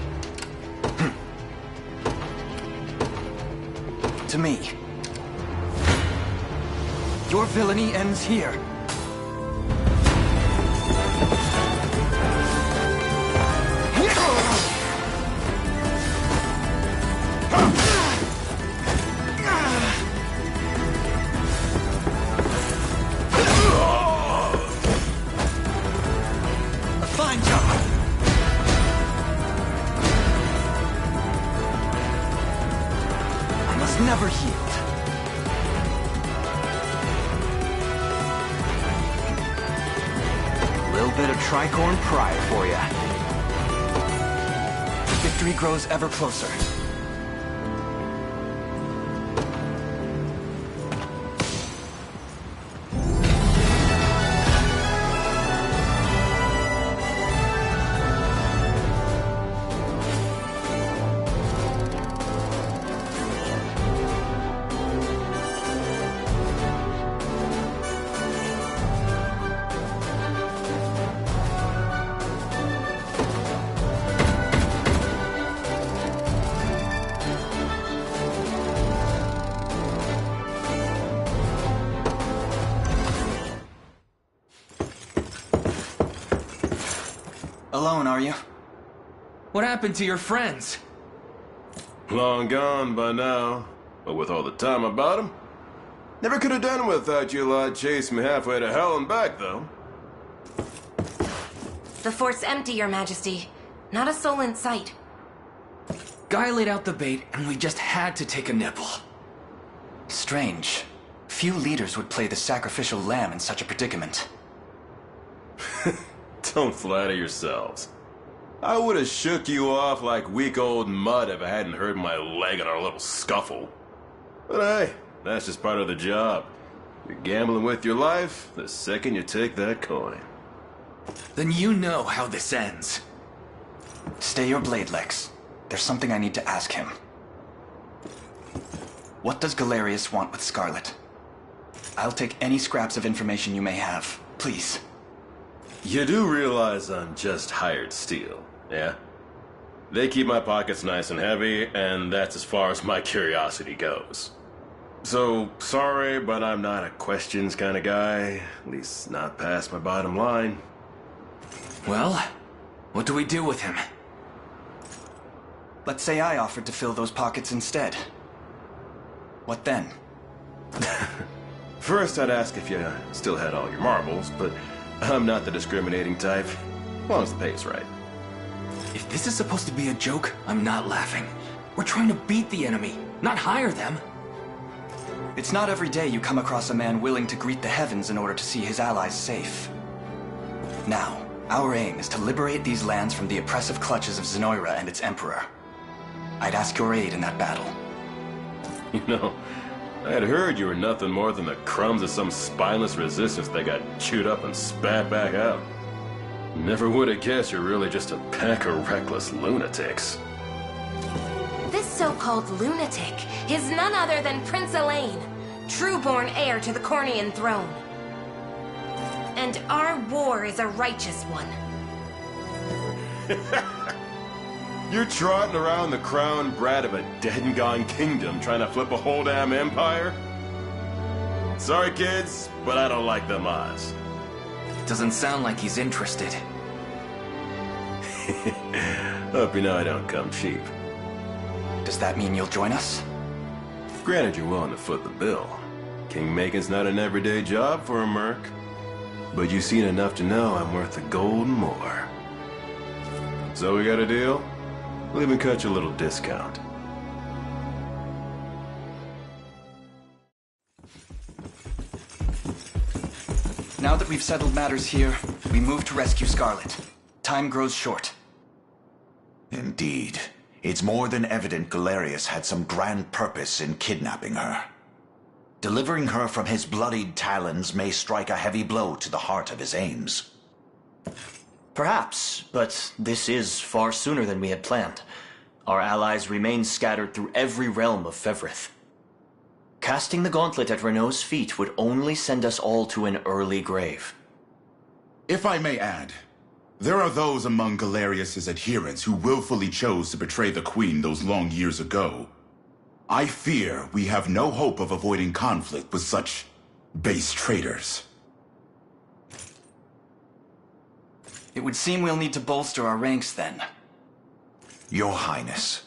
To me. Your villainy ends here. Fine job. I must never yield. Little bit of tricorn pride for ya. Victory grows ever closer. Alone, are you? What happened to your friends? Long gone by now. But with all the time about them, never could have done without you lot chasing me halfway to hell and back, though. The fort's empty, Your Majesty. Not a soul in sight. Guy laid out the bait, and we just had to take a nibble. Strange. Few leaders would play the sacrificial lamb in such a predicament. Don't flatter yourselves. I would have shook you off like weak old mud if I hadn't hurt my leg in our little scuffle. But hey, that's just part of the job. You're gambling with your life the second you take that coin. Then you know how this ends. Stay your blade, Lex. There's something I need to ask him. What does Galerius want with Scarlet? I'll take any scraps of information you may have. Please. You do realize I'm just hired steel, yeah? They keep my pockets nice and heavy, and that's as far as my curiosity goes. So, sorry, but I'm not a questions kind of guy. At least not past my bottom line. Well, what do we do with him? Let's say I offered to fill those pockets instead. What then? First, I'd ask if you still had all your marbles, but I'm not the discriminating type, as long as the pay's right. If this is supposed to be a joke, I'm not laughing. We're trying to beat the enemy, not hire them. It's not every day you come across a man willing to greet the heavens in order to see his allies safe. Now, our aim is to liberate these lands from the oppressive clutches of Zenoira and its emperor. I'd ask your aid in that battle. You know, I had heard you were nothing more than the crumbs of some spineless resistance that got chewed up and spat back out. Never would have guessed you're really just a pack of reckless lunatics. This so-called lunatic is none other than Prince Elaine, true-born heir to the Cornian throne. And our war is a righteous one. You're trotting around the crown brat of a dead and gone kingdom trying to flip a whole damn empire? Sorry, kids, but I don't like them odds. Doesn't sound like he's interested. Hope you know I don't come cheap. Does that mean you'll join us? Granted you're willing to foot the bill. King-making's not an everyday job for a merc. But you've seen enough to know I'm worth a gold and more. So we got a deal? We'll even cut you a little discount. Now that we've settled matters here, we move to rescue Scarlet. Time grows short. Indeed. It's more than evident Galerius had some grand purpose in kidnapping her. Delivering her from his bloodied talons may strike a heavy blow to the heart of his aims. Perhaps, but this is far sooner than we had planned. Our allies remain scattered through every realm of Fevrith. Casting the gauntlet at Renault's feet would only send us all to an early grave. If I may add, There are those among Galerius's adherents who willfully chose to betray the Queen those long years ago. I fear we have no hope of avoiding conflict with such base traitors. It would seem we'll need to bolster our ranks then. Your Highness,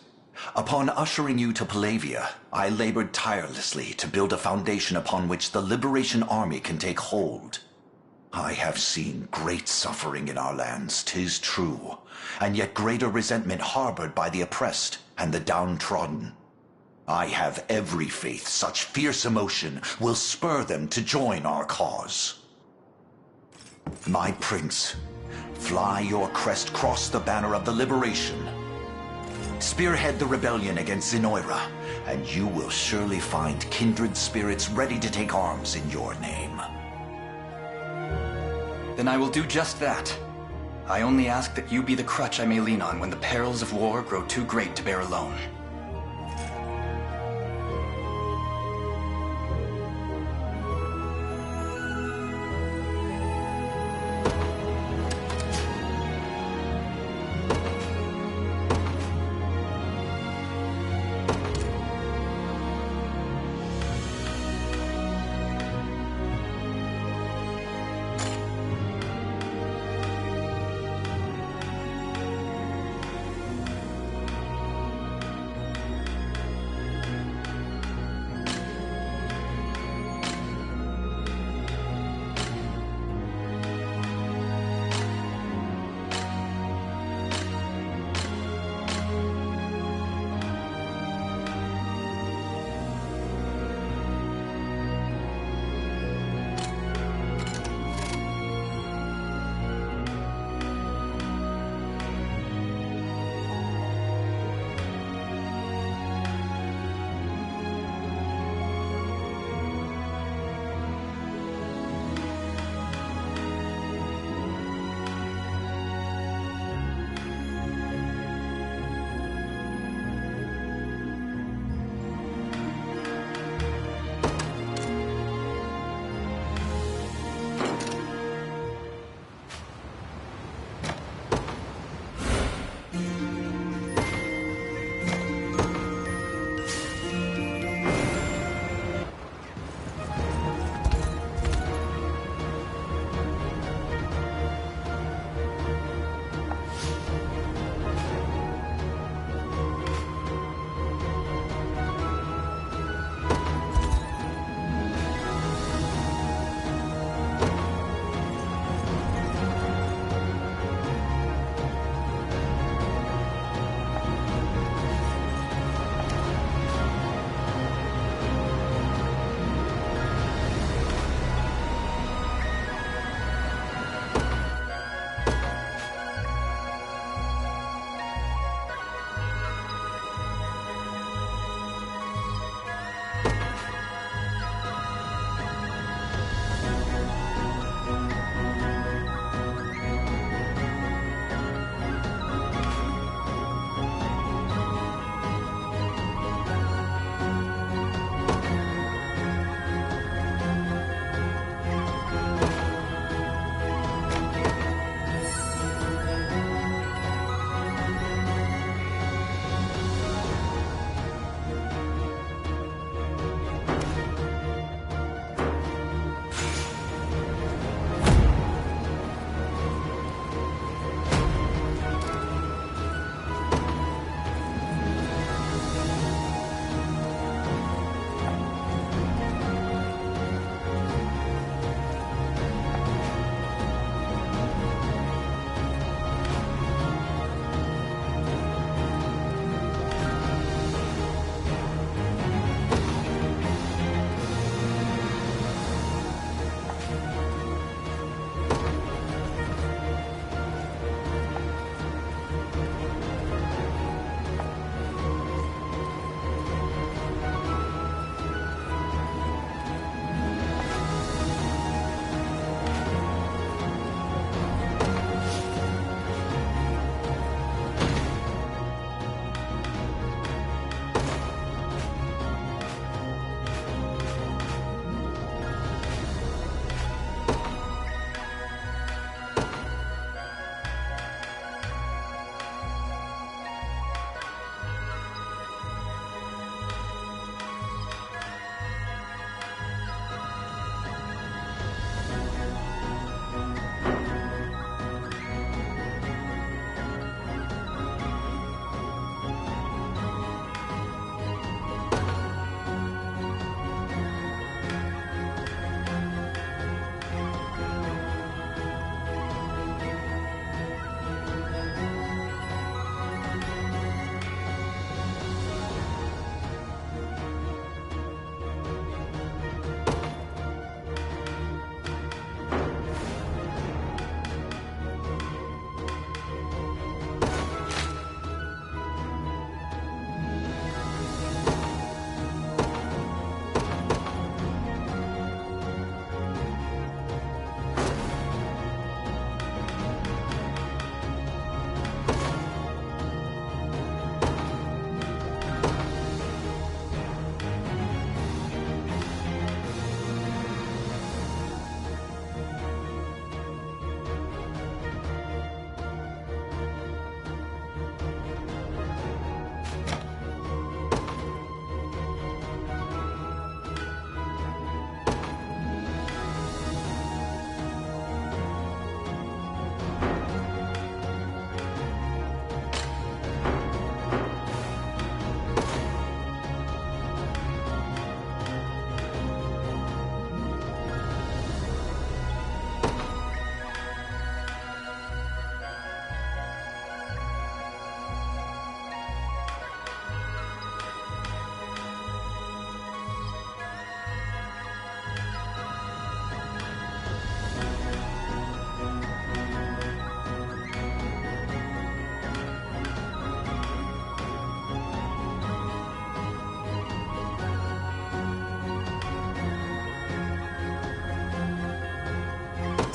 upon ushering you to Palavia, I labored tirelessly to build a foundation upon which the Liberation Army can take hold. I have seen great suffering in our lands, 'tis true, and yet greater resentment harbored by the oppressed and the downtrodden. I have every faith such fierce emotion will spur them to join our cause. My prince, fly your crest across the banner of the Liberation. Spearhead the rebellion against Zenoira, and you will surely find kindred spirits ready to take arms in your name. Then I will do just that. I only ask that you be the crutch I may lean on when the perils of war grow too great to bear alone.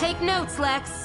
Take notes, Lex.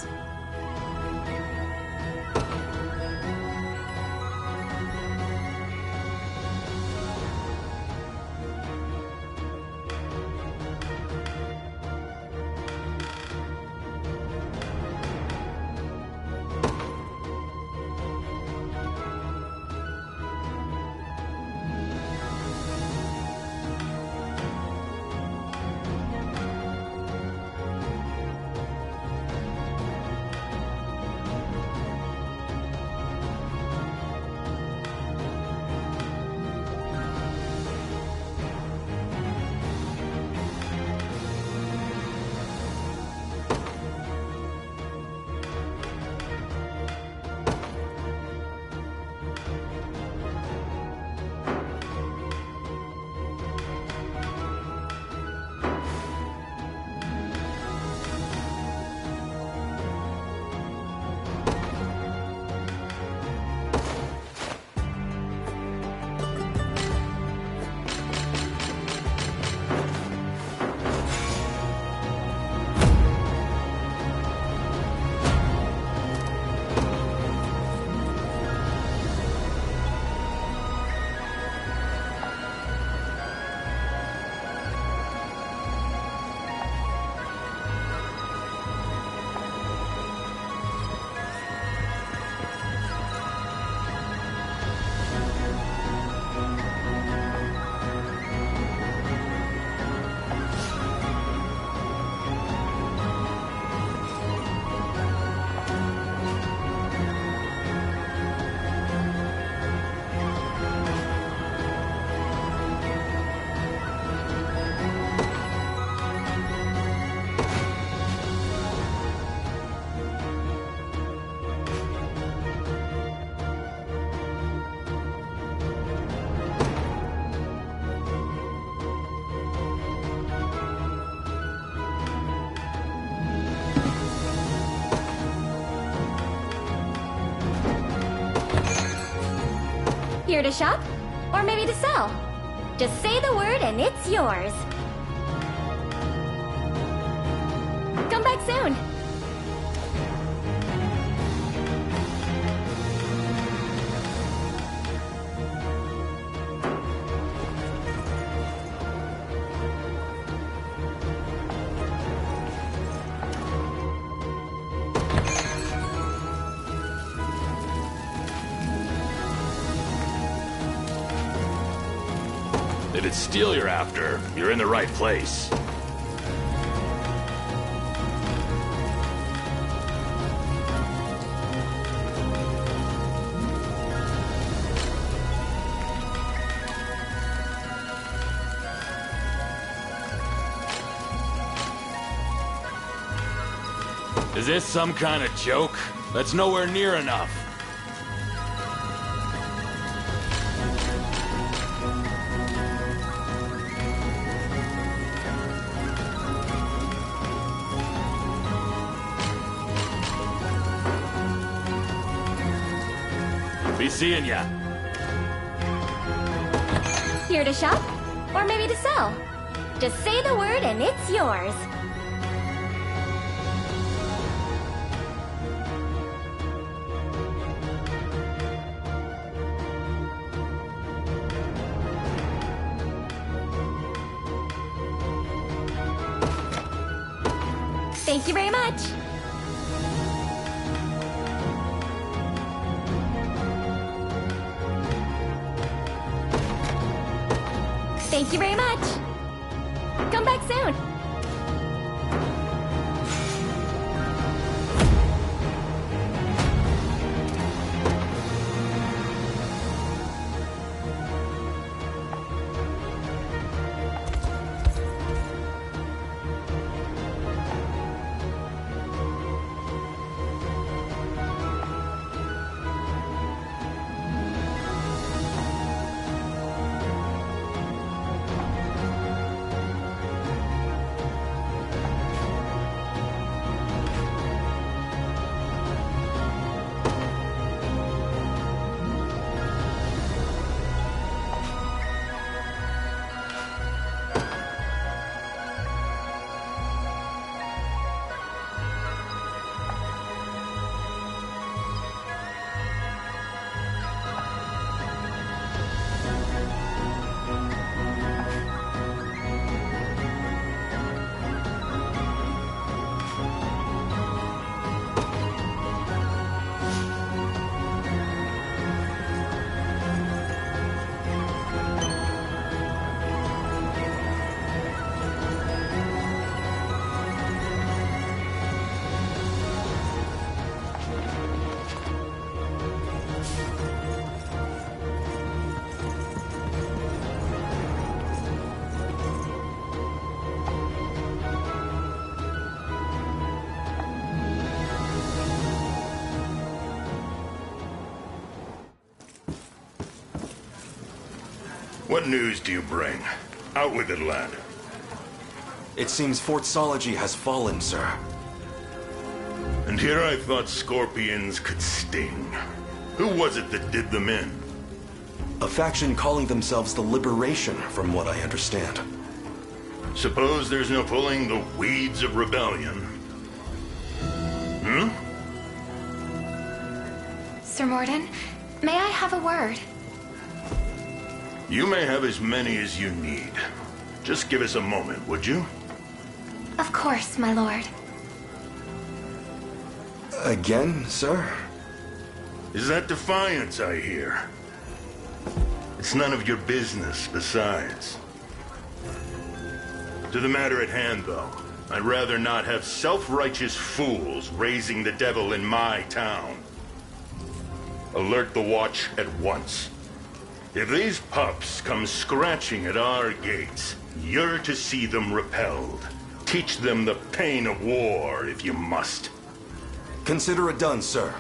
Here to shop? Or maybe to sell? Just say the word and it's yours. Come back soon. If it's steel you're after, you're in the right place. Is this some kind of joke? That's nowhere near enough. Be seeing ya. Here to shop? Or maybe to sell? Just say the word and it's yours. Thank you very much. Thank you very much. Come back soon. What news do you bring? Out with it, lad. It seems Fort Sology has fallen, sir. And here I thought scorpions could sting. Who was it that did them in? A faction calling themselves the Liberation, from what I understand. Suppose there's no pulling the weeds of rebellion. Hmm? Sir Morden, may I have a word? You may have as many as you need. Just give us a moment, would you? Of course, my lord. Again, sir? Is that defiance I hear? It's none of your business, besides. To the matter at hand, though, I'd rather not have self-righteous fools raising the devil in my town. Alert the watch at once. If these pups come scratching at our gates, you're to see them repelled. Teach them the pain of war, if you must. Consider it done, sir.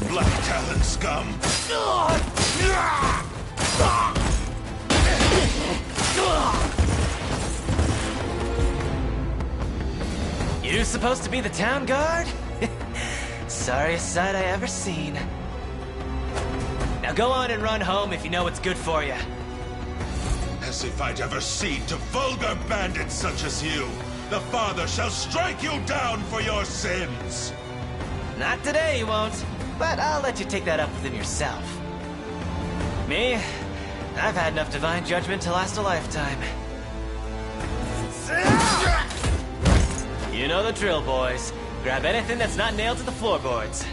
Black Talon scum! You supposed to be the town guard? Sorriest sight I ever seen. Now go on and run home if you know what's good for you. As if I'd ever cede to vulgar bandits such as you. The Father shall strike you down for your sins! Not today, you won't. But I'll let you take that up with him yourself. Me? I've had enough divine judgment to last a lifetime. You know the drill, boys. Grab anything that's not nailed to the floorboards.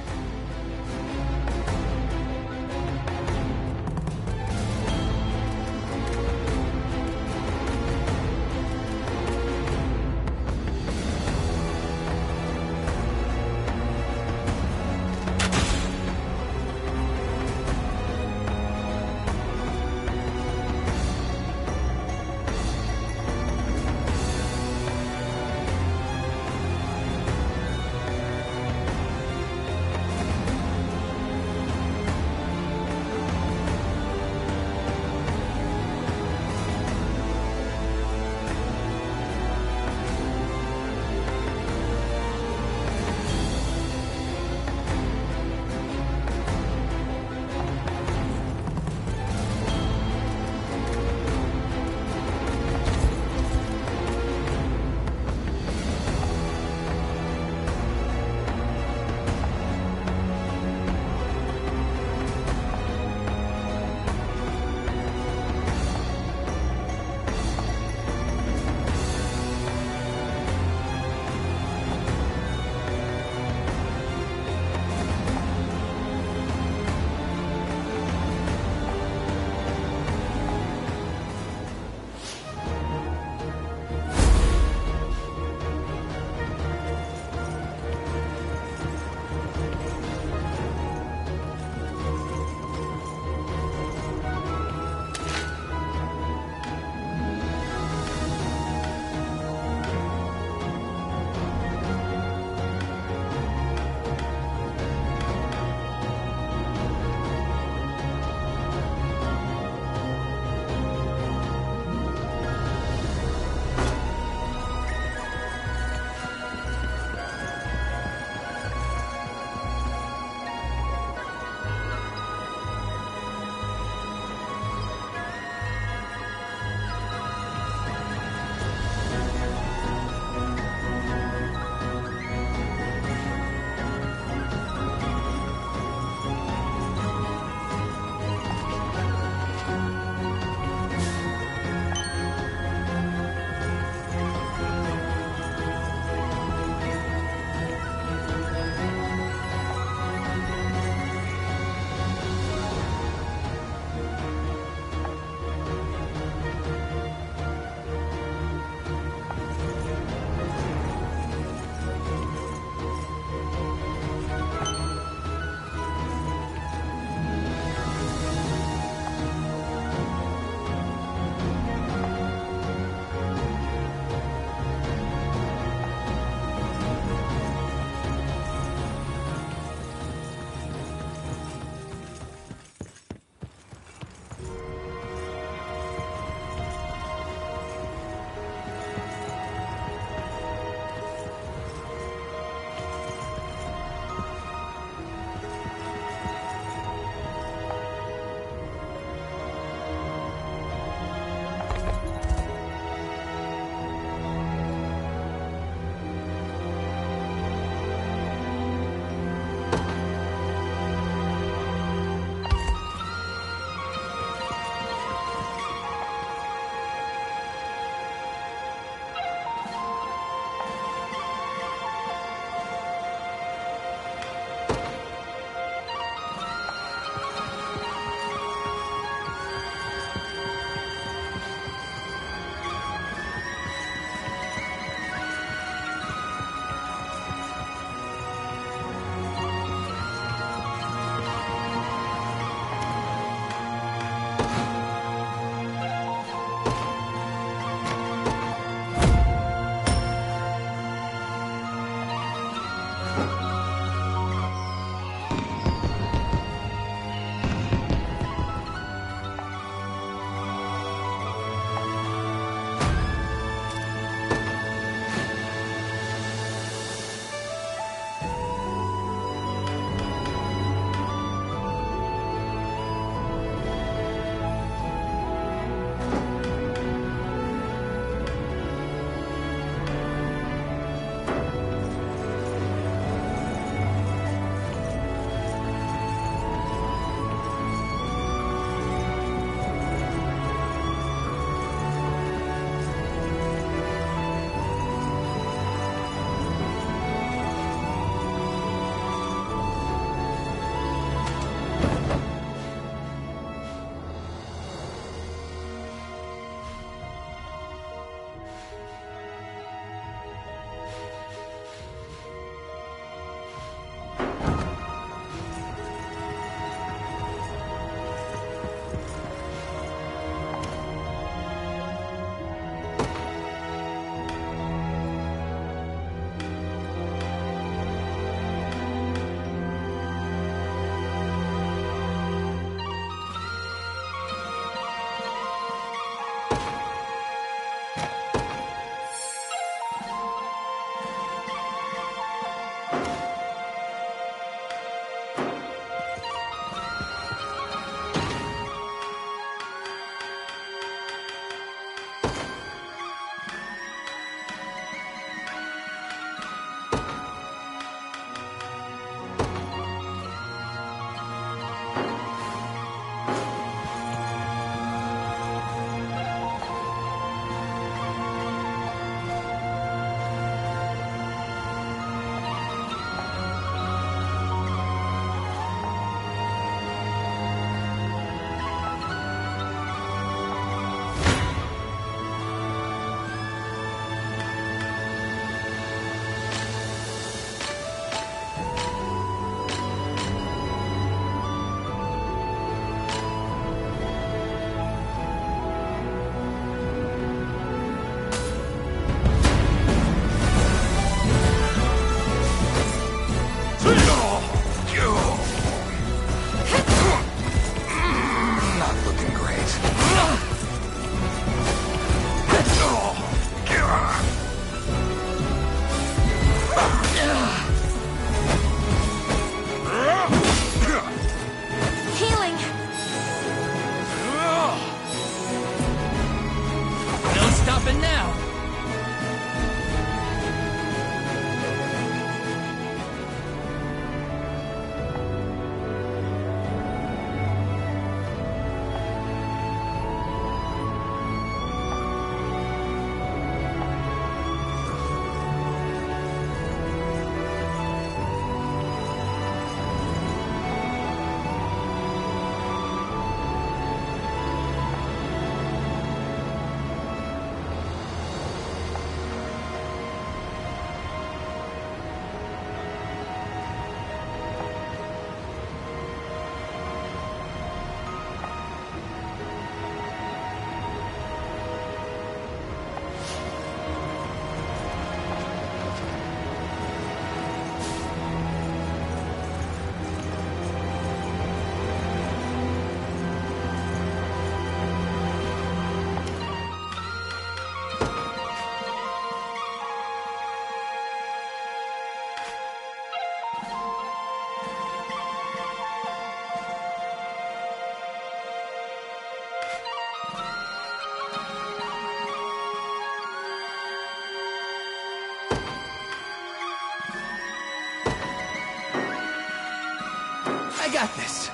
I got this.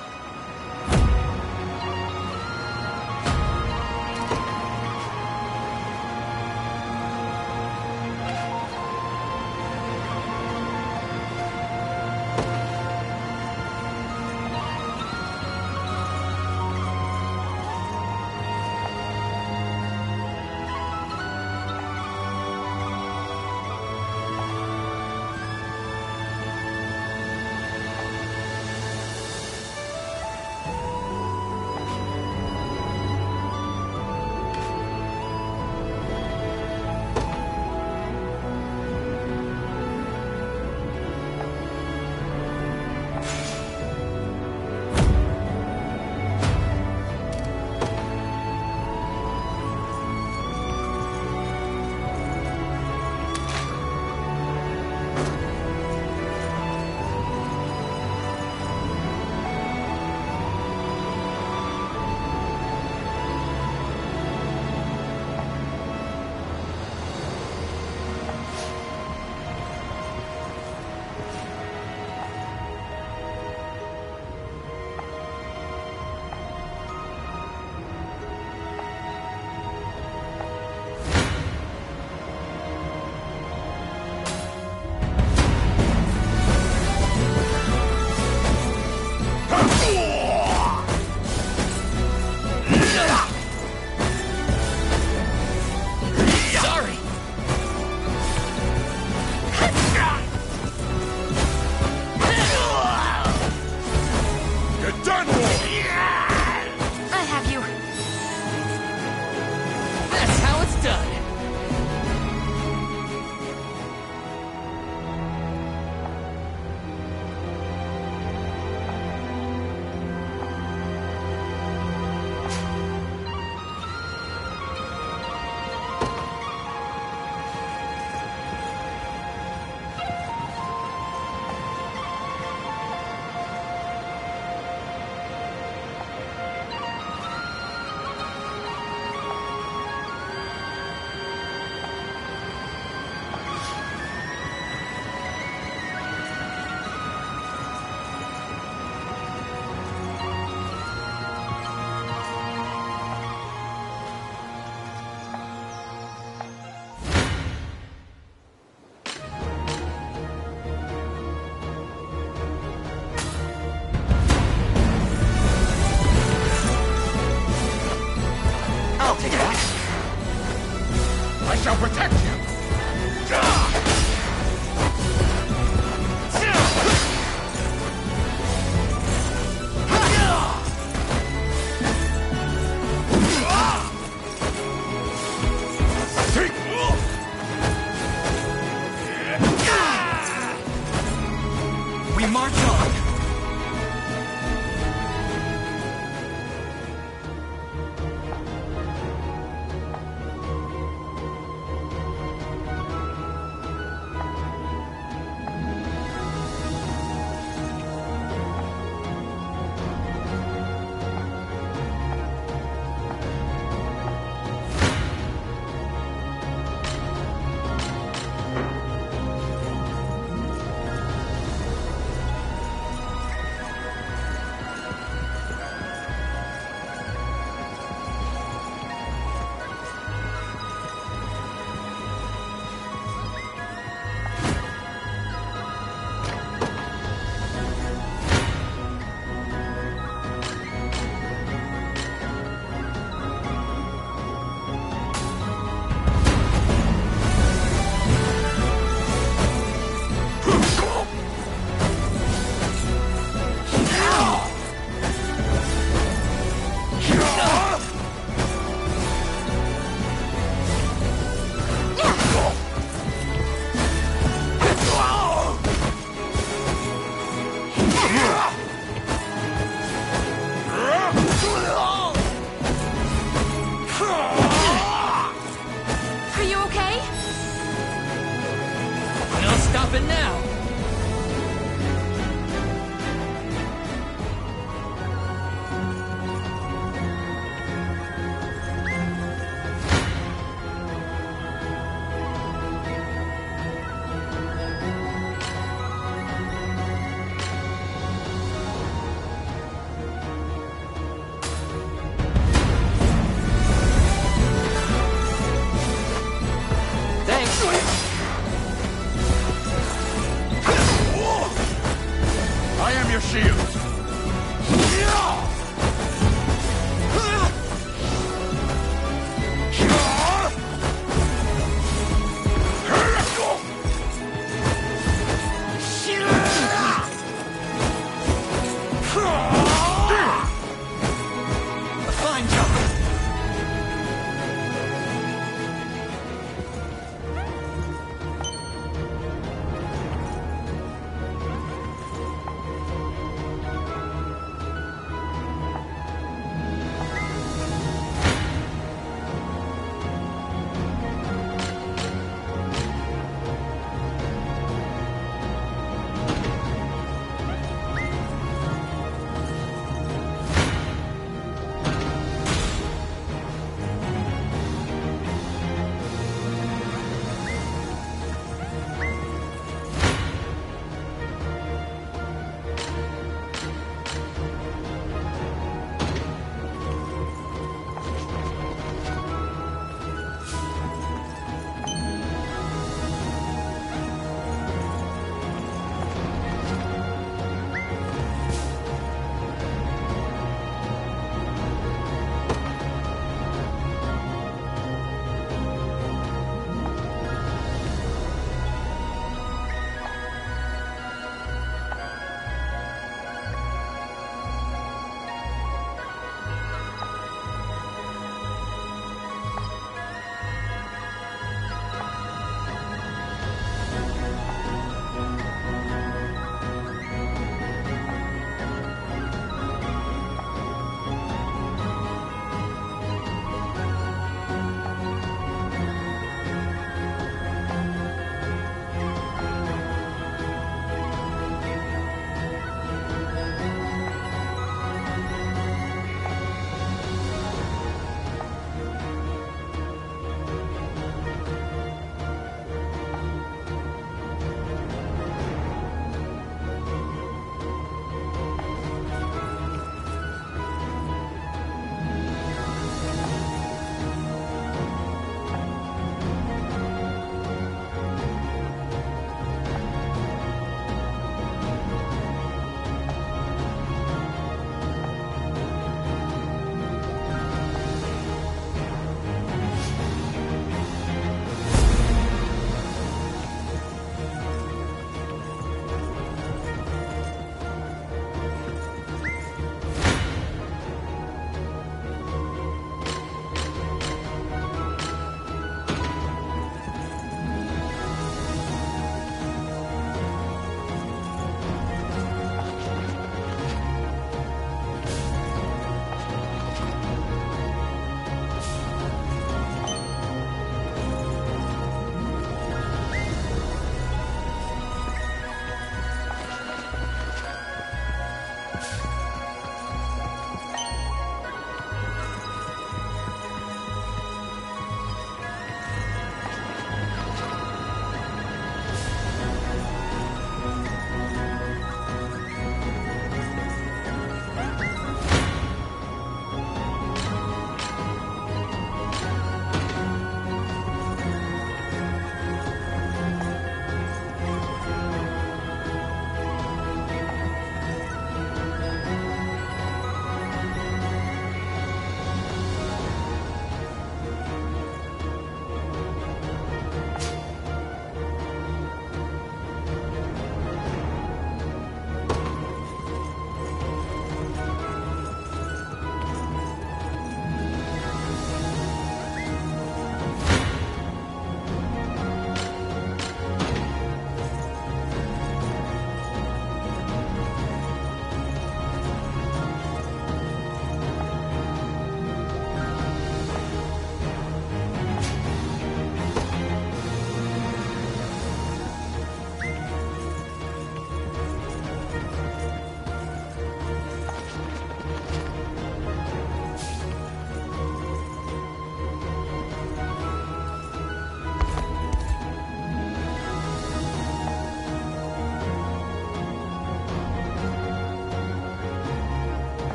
I shall protect you! We march on!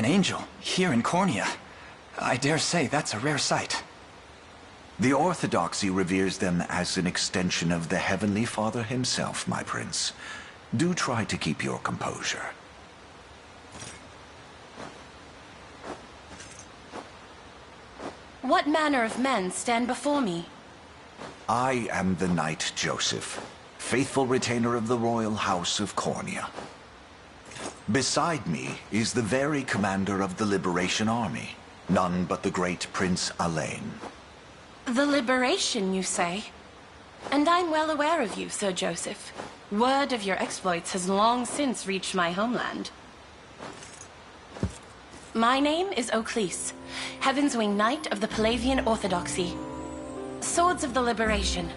An angel, here in Cornea. I dare say that's a rare sight. The Orthodoxy reveres them as an extension of the Heavenly Father himself, my prince. Do try to keep your composure. What manner of men stand before me? I am the Knight Joseph, faithful retainer of the royal house of Cornea. Beside me is the very commander of the Liberation Army, none but the great Prince Alain. The Liberation, you say? And I'm well aware of you, Sir Joseph. Word of your exploits has long since reached my homeland. My name is Oclese, Heaven's Wing Knight of the Palavian Orthodoxy. Swords of the Liberation.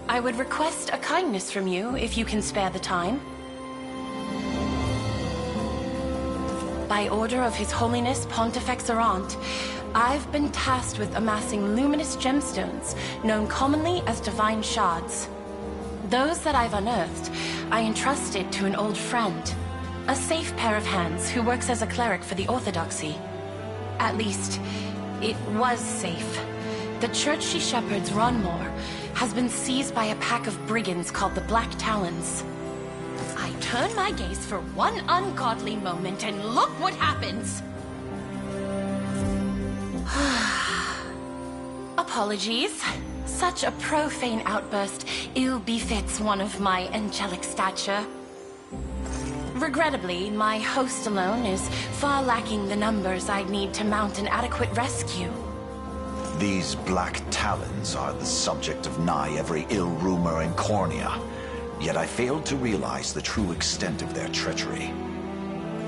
I would request a kindness from you if you can spare the time. By order of His Holiness Pontifex Errant, I've been tasked with amassing luminous gemstones, known commonly as divine shards. Those that I've unearthed, I entrusted to an old friend, a safe pair of hands who works as a cleric for the Orthodoxy. At least, it was safe. The church she shepherds, Ronmore, has been seized by a pack of brigands called the Black Talons. I turn my gaze for one ungodly moment, and look what happens! Apologies. Such a profane outburst ill befits one of my angelic stature. Regrettably, my host alone is far lacking the numbers I'd need to mount an adequate rescue. These Black Talons are the subject of nigh every ill rumor in Cornea. Yet I failed to realize the true extent of their treachery.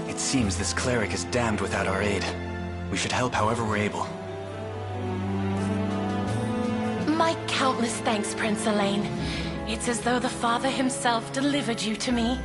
It seems this cleric is damned without our aid. We should help however we're able. My countless thanks, Prince Alain. It's as though the Father himself delivered you to me.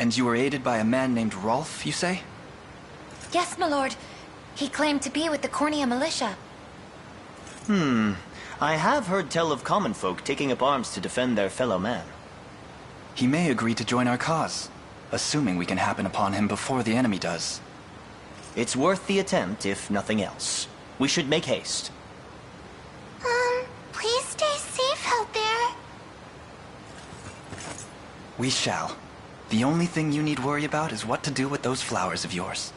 And you were aided by a man named Rolf, you say? Yes, my lord. He claimed to be with the Cornea militia. I have heard tell of common folk taking up arms to defend their fellow man. He may agree to join our cause, assuming we can happen upon him before the enemy does. It's worth the attempt, if nothing else. We should make haste. Please stay safe out there. We shall. The only thing you need worry about is what to do with those flowers of yours.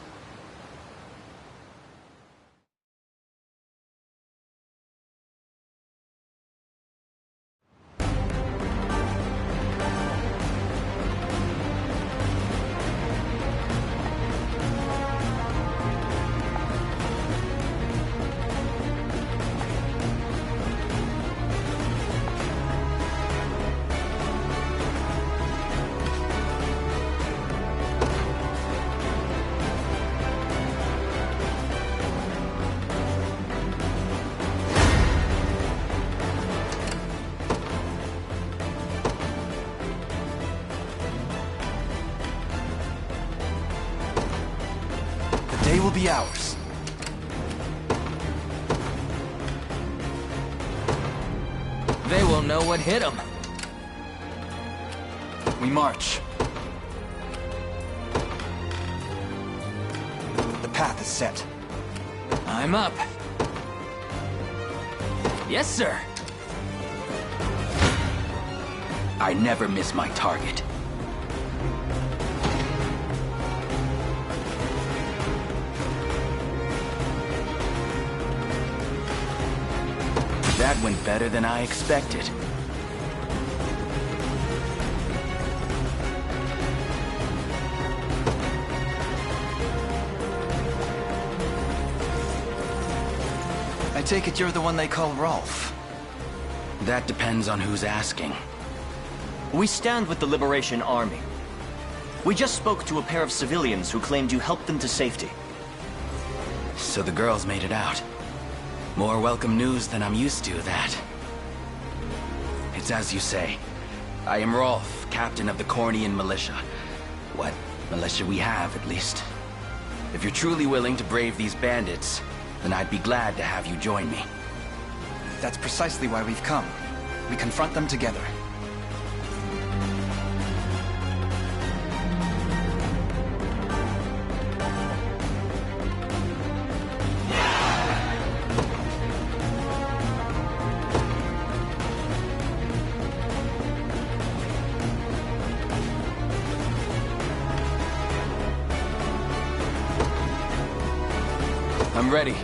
They will be ours. They will know what hit them. We march. The path is set. I'm up. Yes, sir. I never miss my target. That went better than I expected. I take it you're the one they call Rolf. That depends on who's asking. We stand with the Liberation Army. We just spoke to a pair of civilians who claimed you helped them to safety. So the girls made it out. More welcome news than I'm used to, that. It's as you say. I am Rolf, captain of the Cornean militia. What militia we have, at least. If you're truly willing to brave these bandits, then I'd be glad to have you join me. That's precisely why we've come. We confront them together. I'm ready.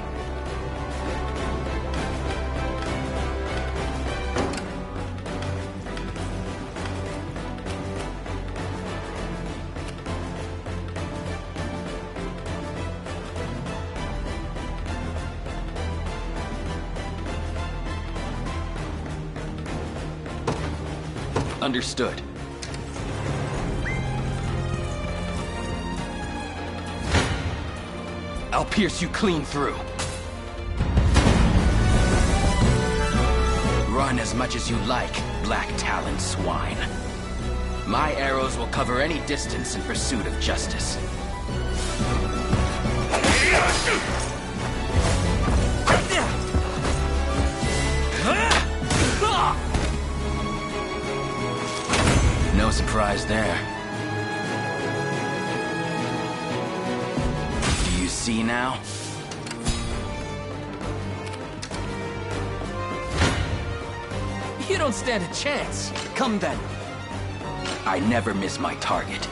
Understood. I'll pierce you clean through. Run as much as you like, black-taloned swine. My arrows will cover any distance in pursuit of justice. No surprise there. Do you see now? You don't stand a chance. Come then. I never miss my target.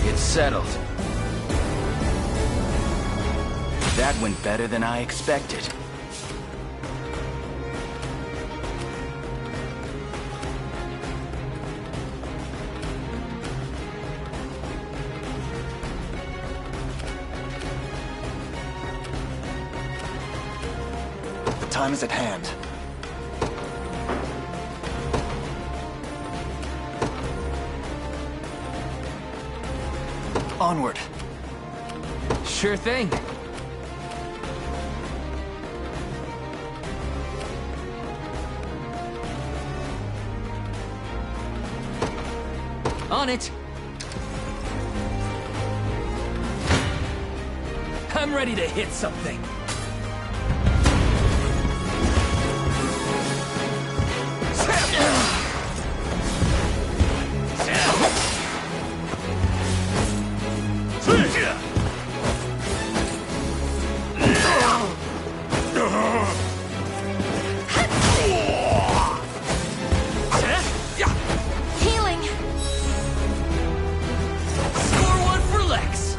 It's settled. That went better than I expected. The time is at hand. Onward. Sure thing. On it! I'm ready to hit something. Healing! Score one for Lex!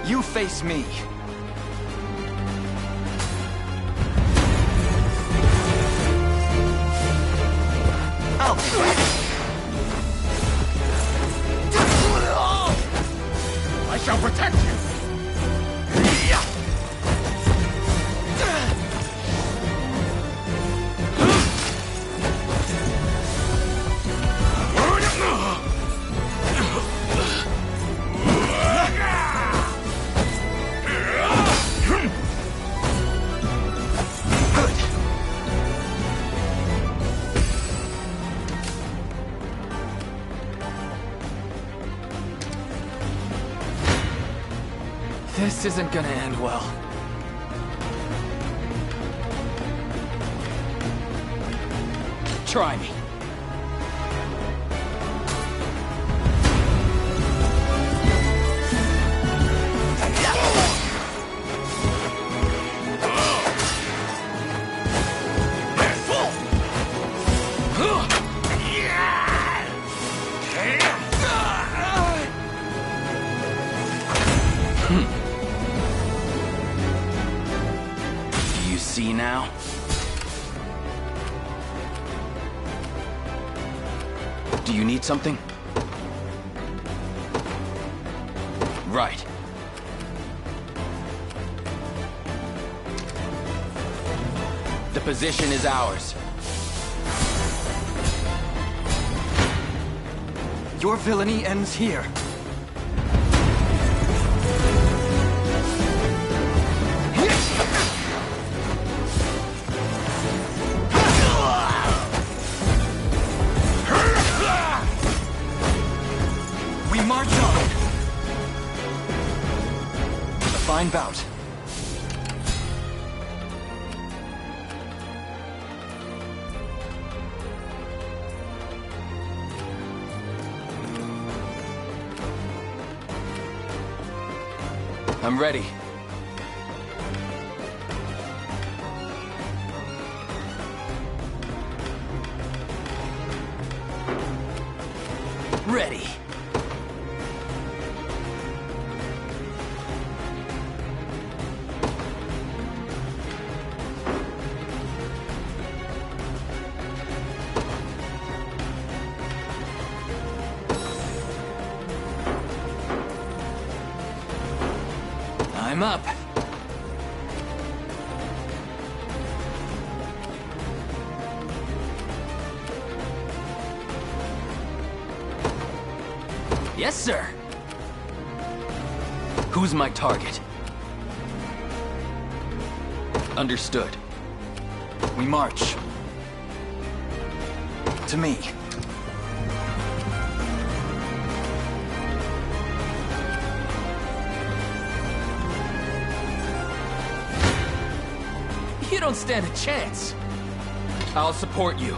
You face me. I'll be ready. I shall protect you! This isn't gonna end well. Try me. Do you see now? Do you need something? Right. The position is ours. Your villainy ends here. We march on. A fine bout. I'm ready. Ready. I'm up. Yes, sir. Who's my target? Understood. We march. To me. You don't stand a chance. I'll support you.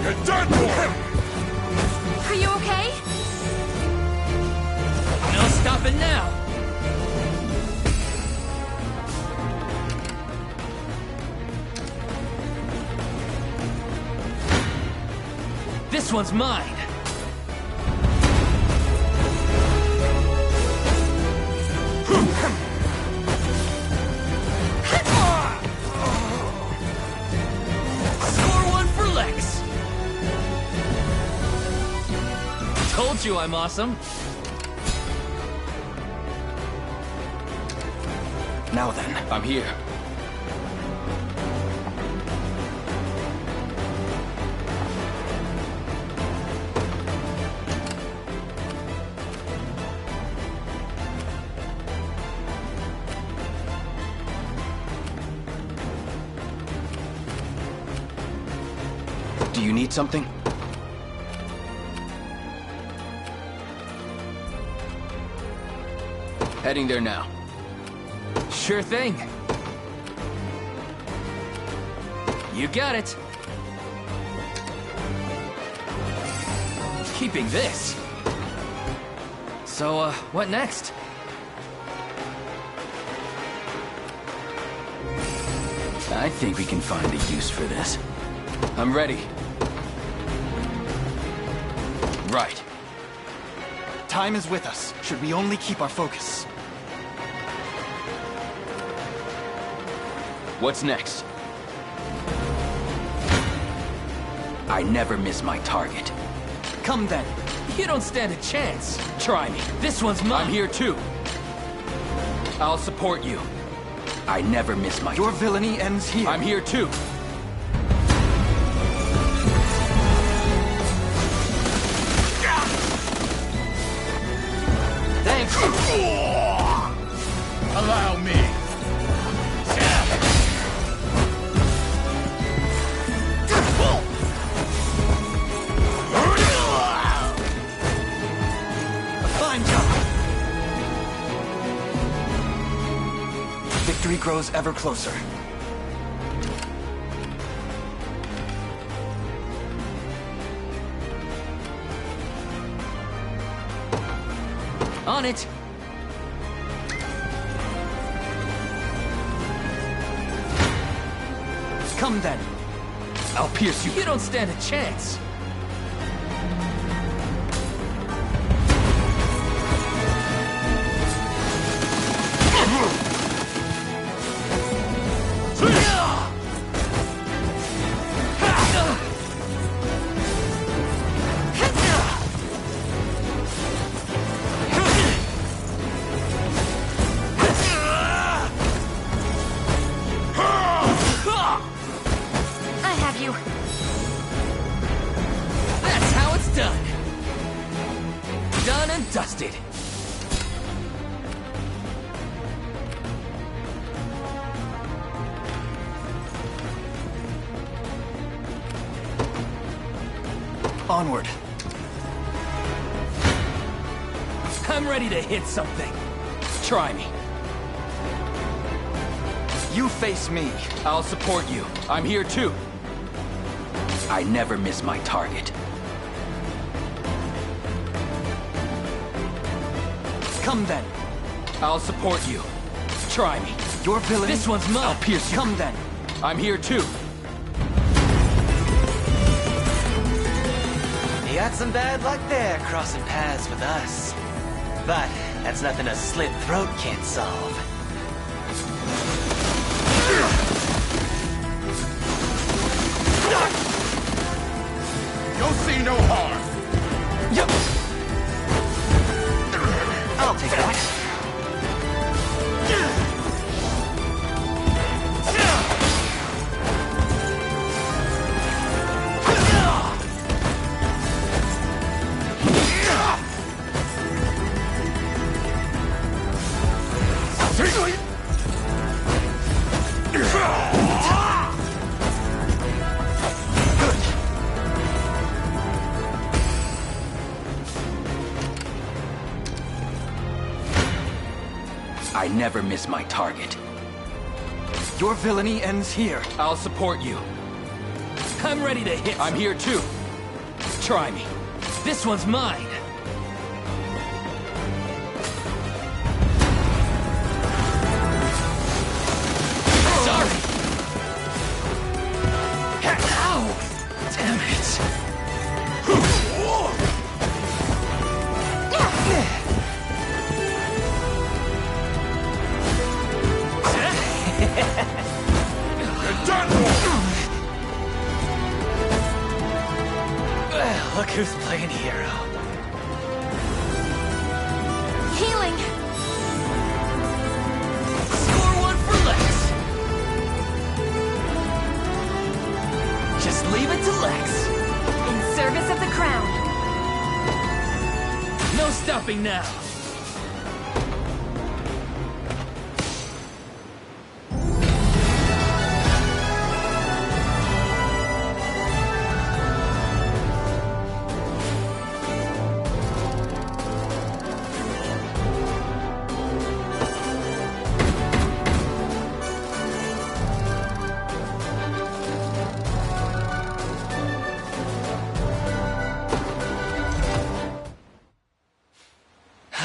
You're done for! This one's mine! Score one for Lex! Told you I'm awesome! Now then, I'm here. Do you need something? Heading there now. Sure thing. You got it. Keeping this. So, what next? I think we can find a use for this. I'm ready. Right. Time is with us, should we only keep our focus. What's next? I never miss my target. Come then. You don't stand a chance. Try me. This one's mine. I'm here too. I'll support you. I never miss my... Your villainy ends here. I'm here too. Thanks. Allow me. Fine job. Victory grows ever closer. On it. Come then. I'll pierce you. You don't stand a chance. Dusted. Onward. I'm ready to hit something. Try me. You face me. I'll support you. I'm here too. I never miss my target. Come then. I'll support you. Try me. Your villainy. This one's mine. I'll pierce you. Come then. I'm here too. You got some bad luck there, crossing paths with us. But that's nothing a slit throat can't solve. You'll see no harm. Yep. I'll take that. I never miss my target. Your villainy ends here. I'll support you. I'm ready to hit. I'm here too. Try me. This one's mine. Sorry. Ow! Damn it. Look who's playing hero. Healing! Score one for Lex! Just leave it to Lex. In service of the crown. No stopping now.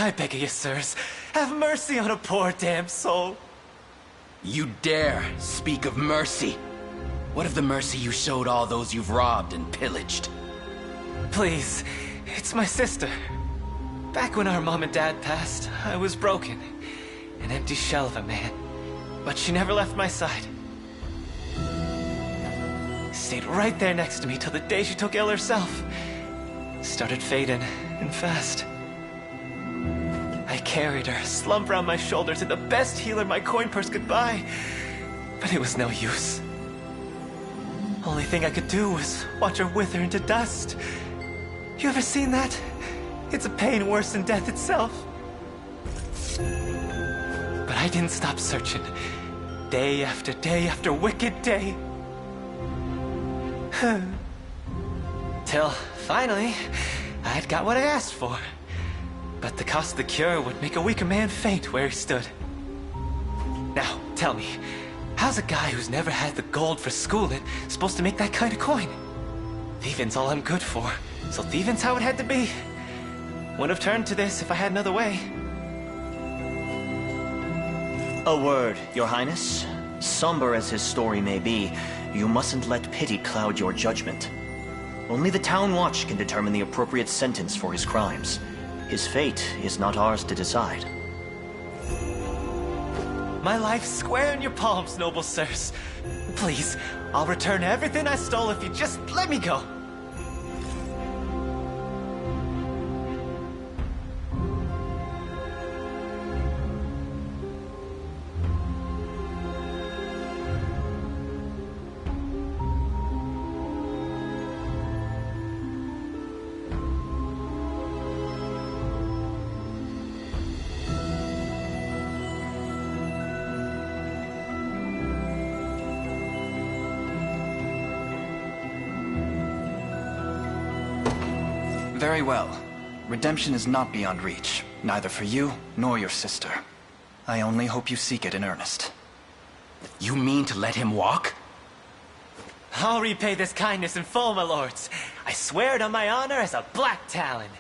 I beg of you, sirs, have mercy on a poor damn soul. You dare speak of mercy? What of the mercy you showed all those you've robbed and pillaged? Please, it's my sister. Back when our mom and dad passed, I was broken. An empty shell of a man. But she never left my side. Stayed right there next to me till the day she took ill herself. Started fading, and fast. I carried her, slumped around my shoulders, and the best healer my coin purse could buy. But it was no use. Only thing I could do was watch her wither into dust. You ever seen that? It's a pain worse than death itself. But I didn't stop searching. Day after wicked day. Till, finally, I'd got what I asked for. But the cost of the cure would make a weaker man faint where he stood. Now, tell me, how's a guy who's never had the gold for schooling supposed to make that kind of coin? Thieving's all I'm good for, so thieving's how it had to be. Wouldn't have turned to this if I had another way. A word, Your Highness. Somber as his story may be, you mustn't let pity cloud your judgment. Only the Town Watch can determine the appropriate sentence for his crimes. His fate is not ours to decide. My life's square in your palms, noble sirs. Please, I'll return everything I stole if you just let me go. Very well. Redemption is not beyond reach, neither for you nor your sister. I only hope you seek it in earnest. You mean to let him walk? I'll repay this kindness in full, my lords. I swear it on my honor as a Black Talon.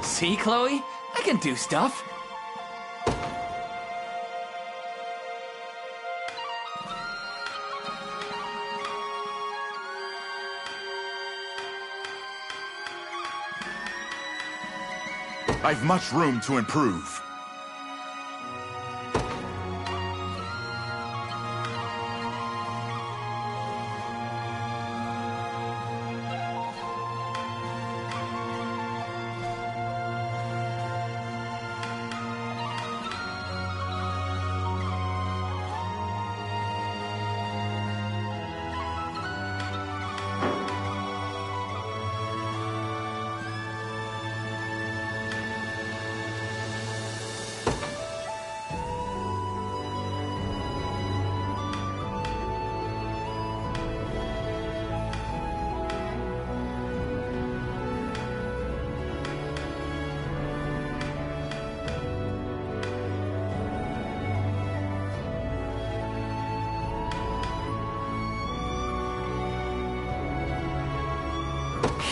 See, Chloe? I can do stuff. I've much room to improve.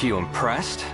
You impressed?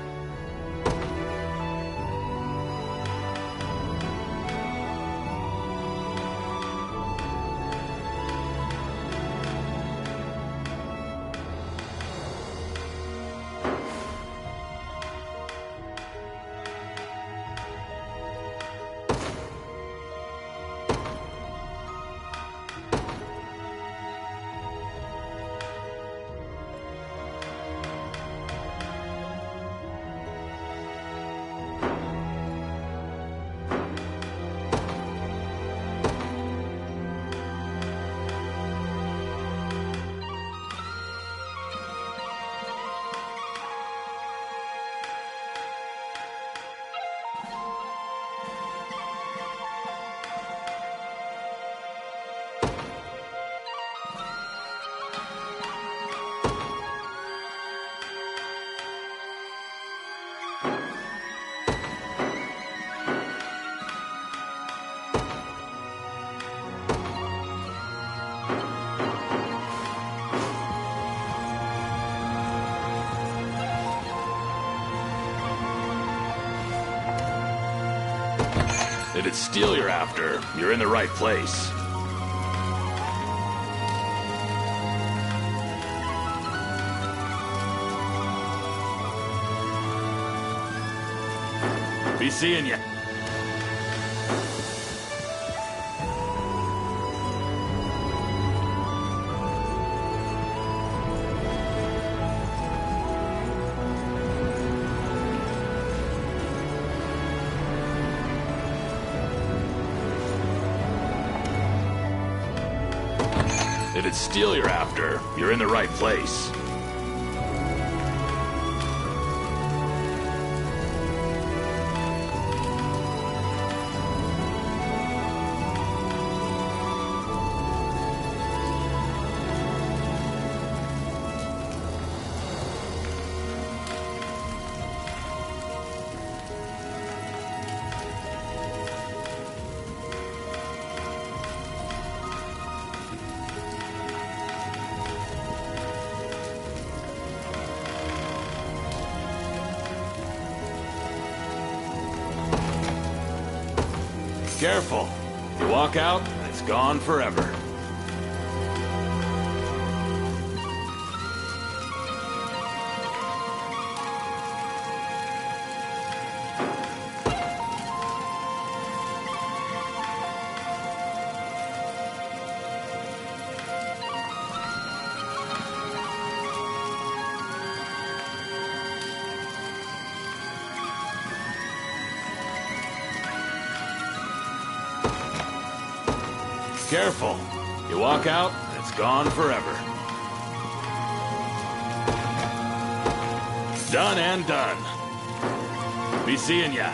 If it's steel you're after, you're in the right place. Be seeing ya. If it's steel you're after, you're in the right place. Careful. You walk out, it's gone forever. Careful. You walk out, it's gone forever. Done and done. Be seeing ya.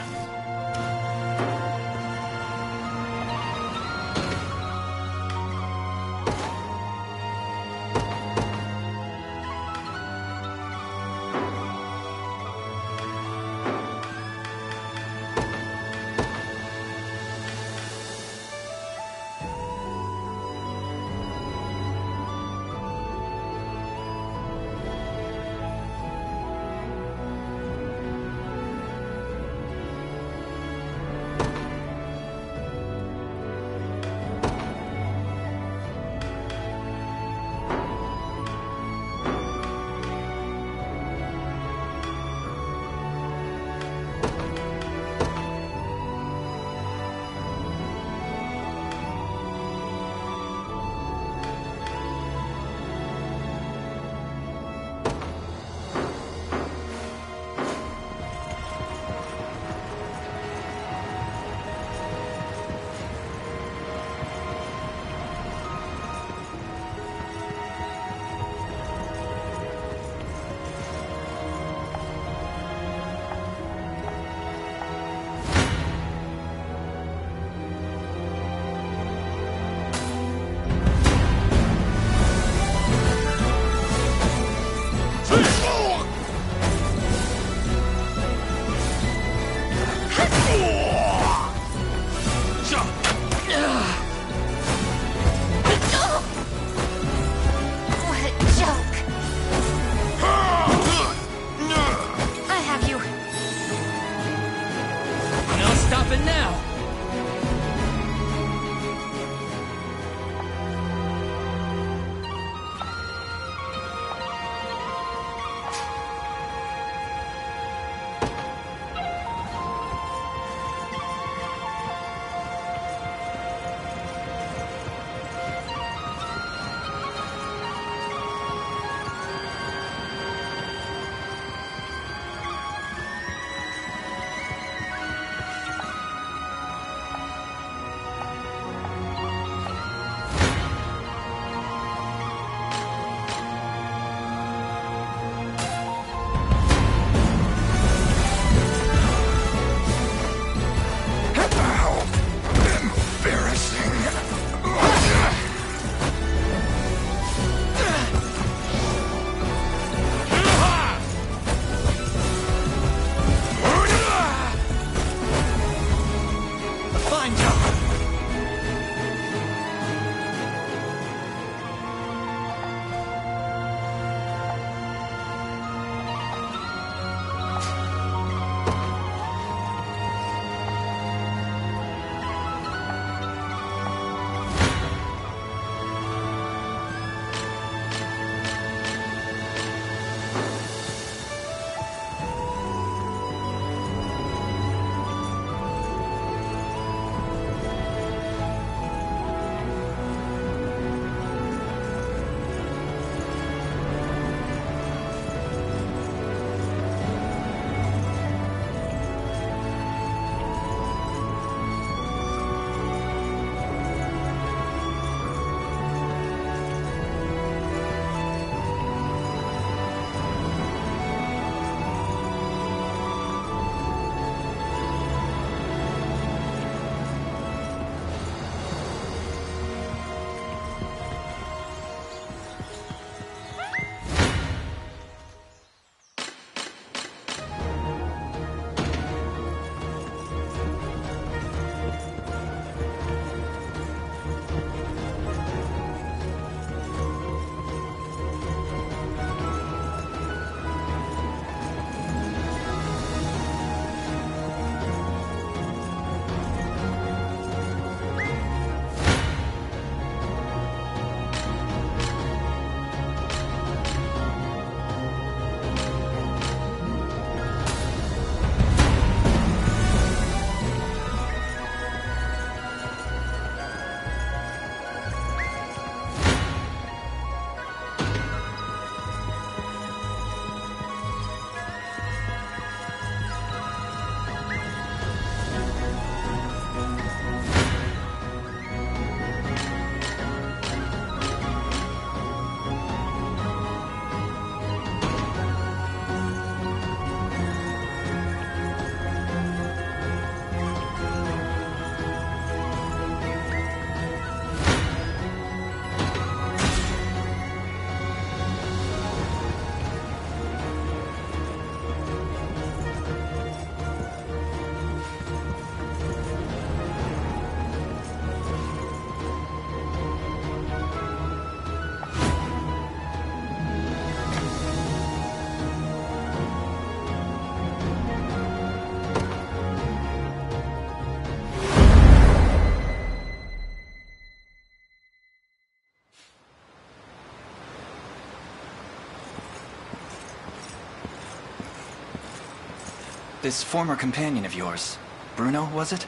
This former companion of yours, Bruno, was it?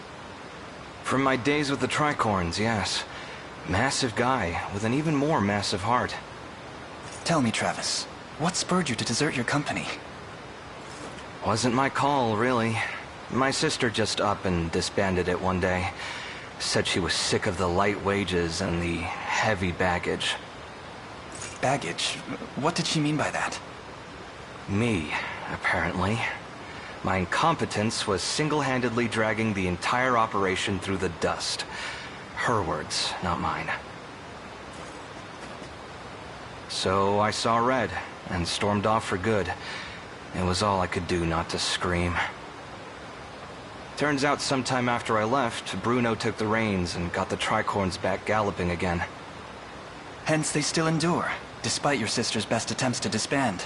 From my days with the Tricorns, yes. Massive guy, with an even more massive heart. Tell me, Travis, what spurred you to desert your company? Wasn't my call, really. My sister just up and disbanded it one day. Said she was sick of the light wages and the heavy baggage. Baggage? What did she mean by that? Me, apparently. My incompetence was single-handedly dragging the entire operation through the dust. Her words, not mine. So I saw red and stormed off for good. It was all I could do not to scream. Turns out sometime after I left, Bruno took the reins and got the Tricorns back galloping again. Hence they still endure, despite your sister's best attempts to disband.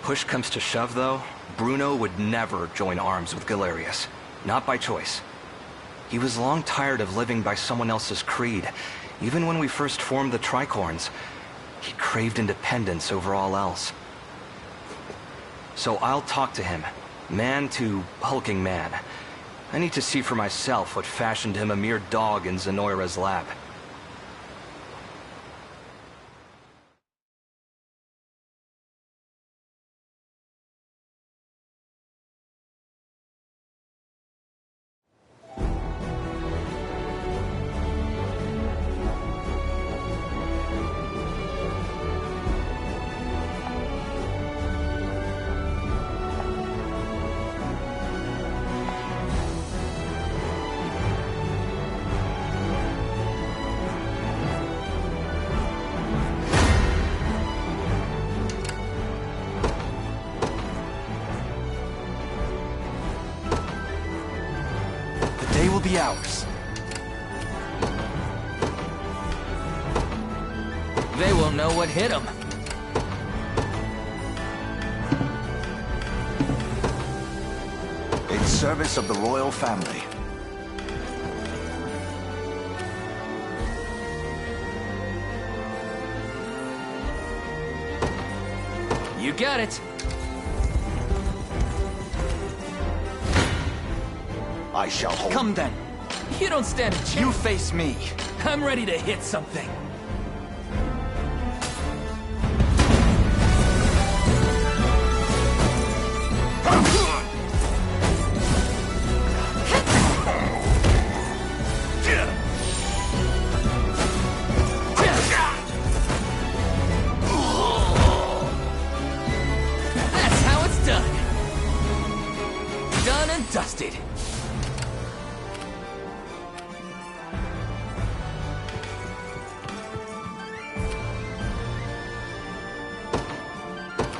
Push comes to shove, though, Bruno would never join arms with Galerius. Not by choice. He was long tired of living by someone else's creed. Even when we first formed the Tricorns, he craved independence over all else. So I'll talk to him, man to hulking man. I need to see for myself what fashioned him a mere dog in Zenoira's lab. They will be ours. They will know what hit them. In service of the royal family. You got it. I shall hold. Come then. You don't stand a chance. You face me. I'm ready to hit something. That's how it's done. Done and dusted.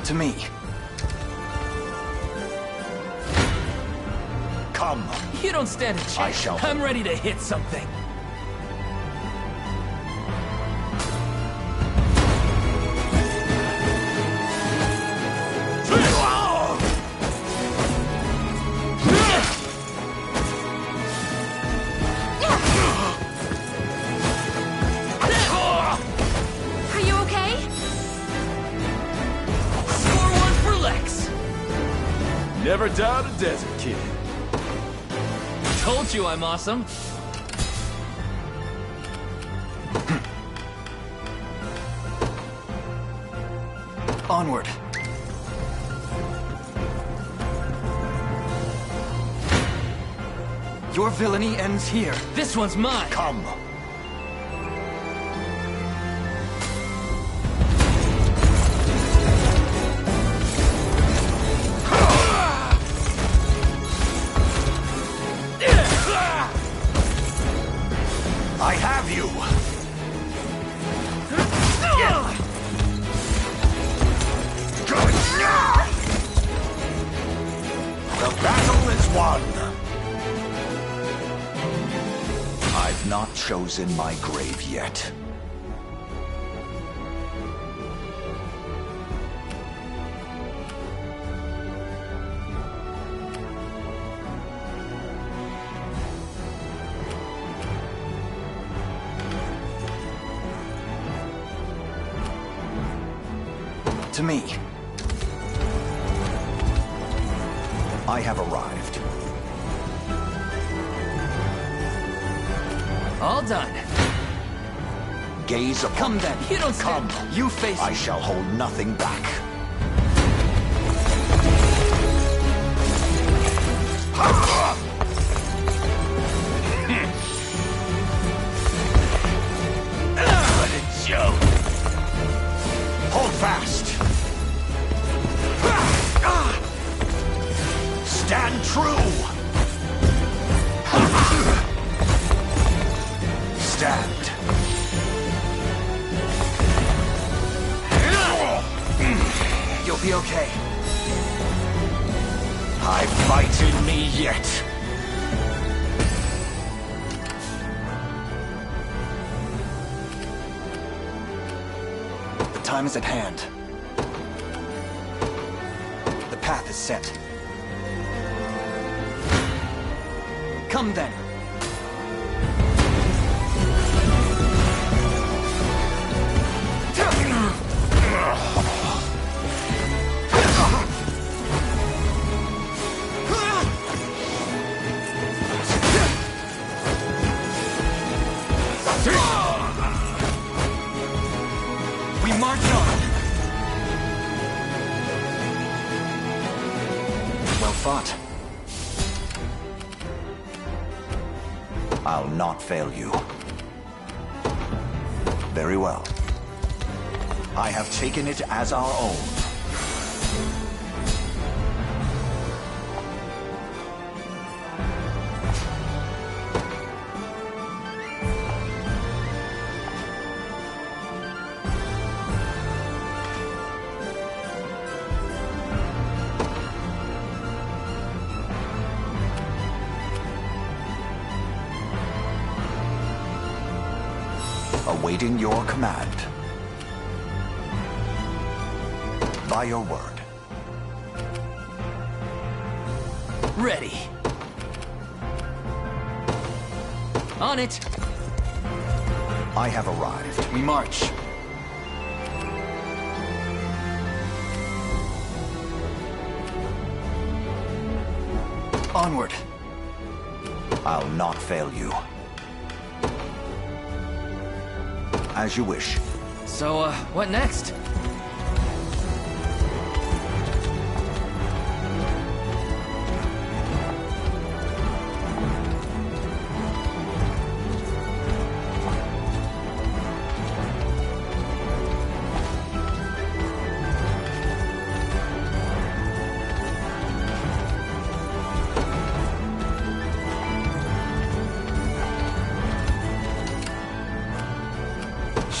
To me. Come. You don't stand a chance. I shall. I'm ready to hit something. Are you okay? Score one for Lex. Never doubt a desert kid. Told you I'm awesome. Onward. Your villainy ends here. This one's mine. Come. I have you. The battle is won. I've not chosen my grave yet. To me. I have arrived. All done. Gaze upon Come then. You don't come. You face I me. shall hold nothing back. Let it show. Hold fast. Stand true. Stand. You'll be okay. I fight in me yet. The time is at hand. The path is set. Come then. We march on. Well fought. I'll not fail you. Very well. I have taken it as our own. Awaiting your command. By your word. Ready. On it. I have arrived. We march. Onward. I'll not fail you. As you wish. So, what next?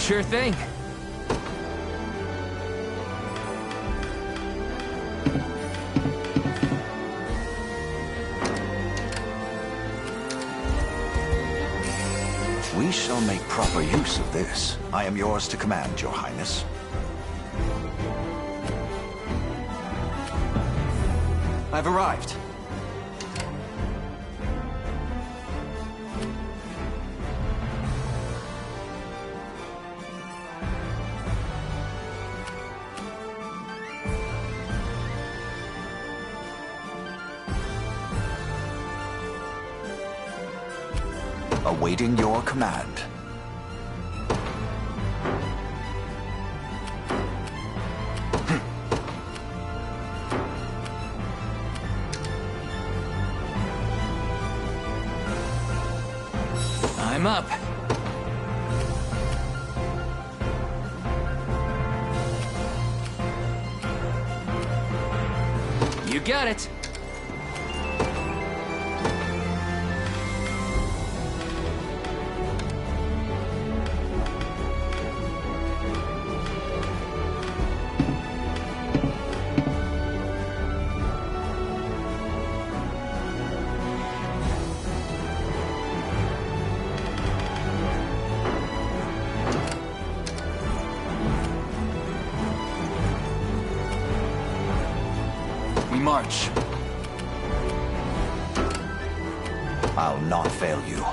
Sure thing. We shall make proper use of this. I am yours to command, Your Highness. I've arrived. Awaiting your command. I'm up. You got it. March. I'll not fail you.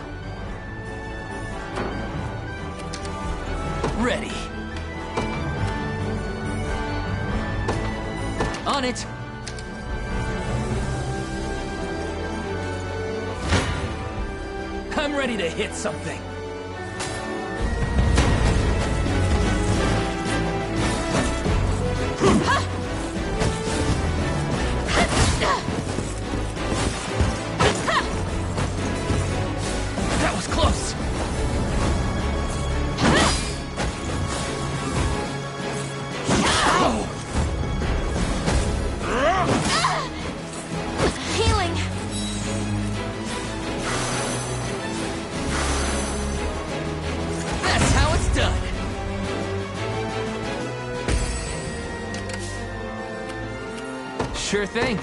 Ready. On it. I'm ready to hit something. That was close. Healing. That's how it's done. Sure thing.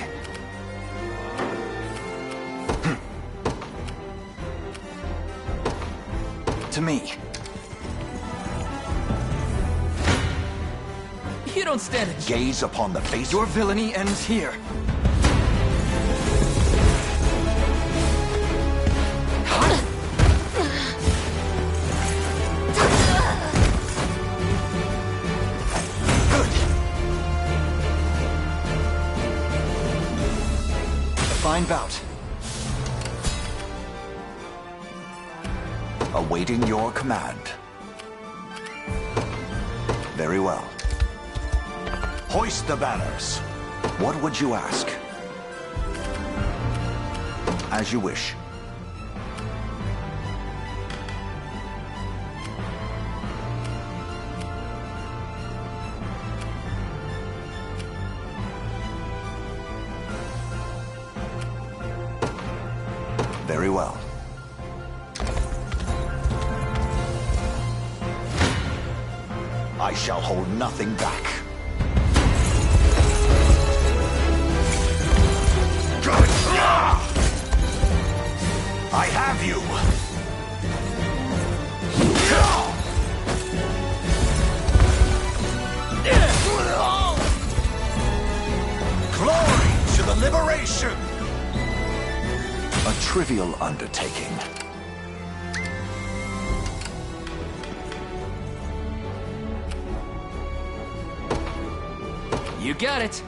To me. You don't stand a chance. Gaze upon the face. Your villainy ends here. Fine bout. Awaiting your command. Very well. Hoist the banners. What would you ask? As you wish. Very well. I shall hold nothing back. I have you! Glory to the liberation! A trivial undertaking. You got it.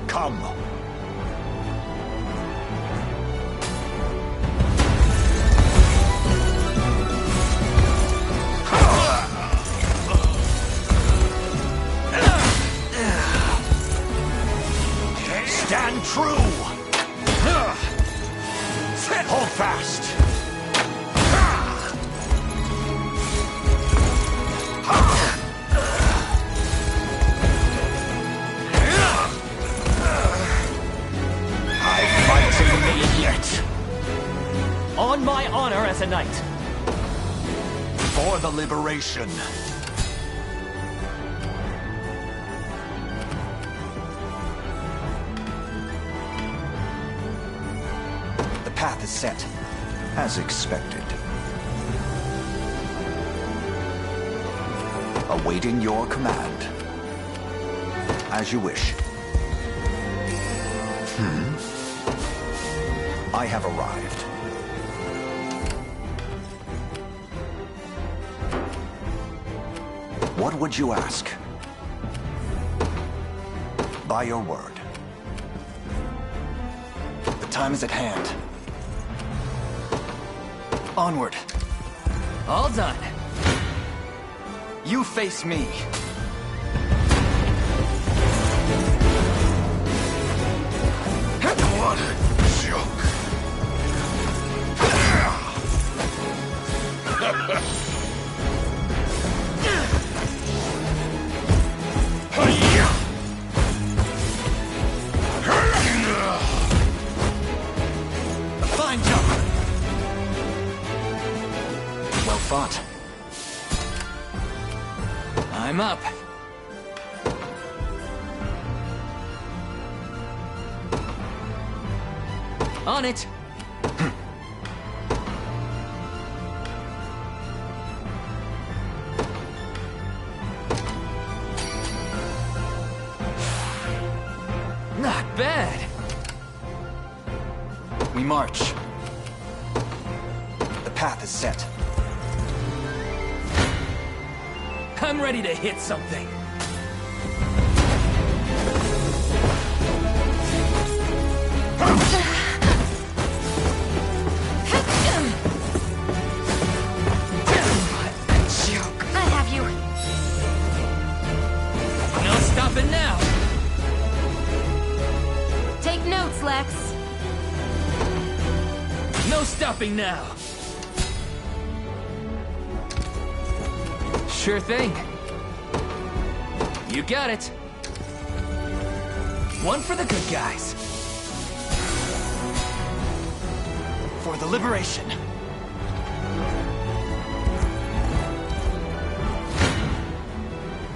Come. Stand true! Hold fast! I fight in me yet! On my honor as a knight. For the liberation. The path is set. As expected. Awaiting your command. As you wish. I have arrived. What would you ask? By your word. The time is at hand. Onward. All done. You face me. What a joke. A fine job. Well fought. I'm up. On it. Not bad. We march. path is set. I'm ready to hit something. I have you. No stopping now. Take notes, Lex. No stopping now. Sure thing. You got it. One for the good guys. For the liberation.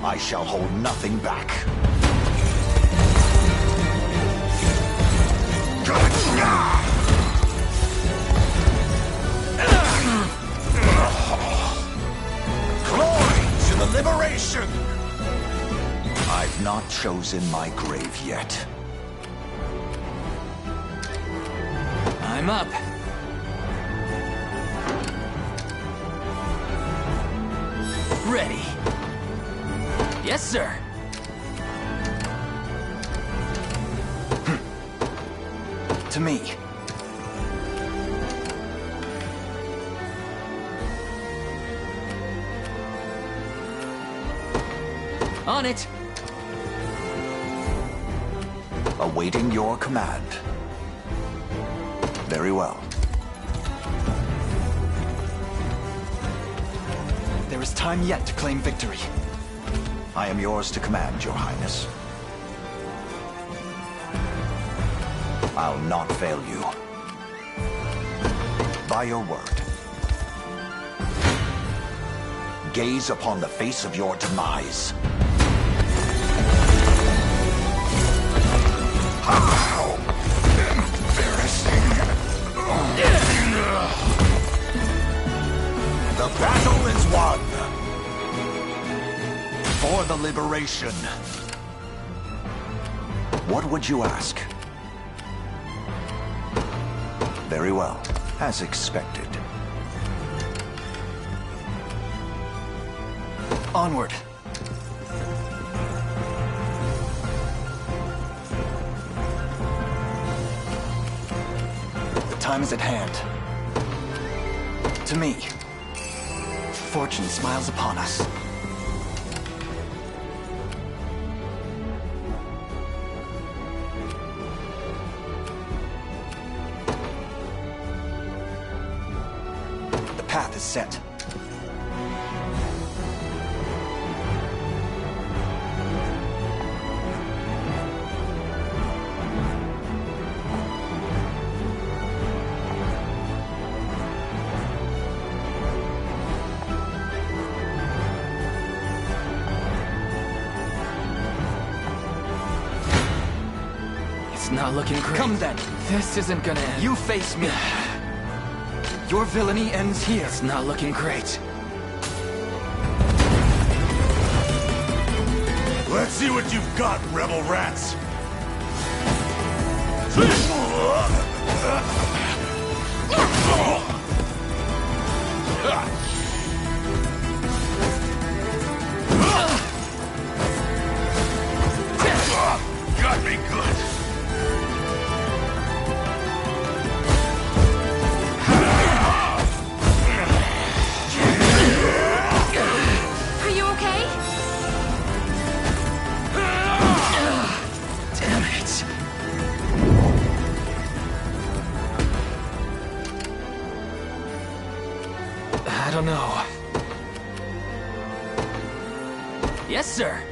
I shall hold nothing back. Glory to the liberation! I've not chosen my grave yet. I'm up. Ready. Yes, sir. To me. On it. Awaiting your command. Very well. There is time yet to claim victory. I am yours to command, Your Highness. I'll not fail you. By your word. Gaze upon the face of your demise. How embarrassing. The battle is won. For the liberation. What would you ask? Very well, as expected. Onward. The time is at hand. To me, fortune smiles upon us. The path is set. Not looking great. Come then. This isn't gonna end. You face me. Your villainy ends here. It's not looking great. Let's see what you've got, rebel rats! Got me good. Are you okay? Damn it. I don't know. Yes, sir.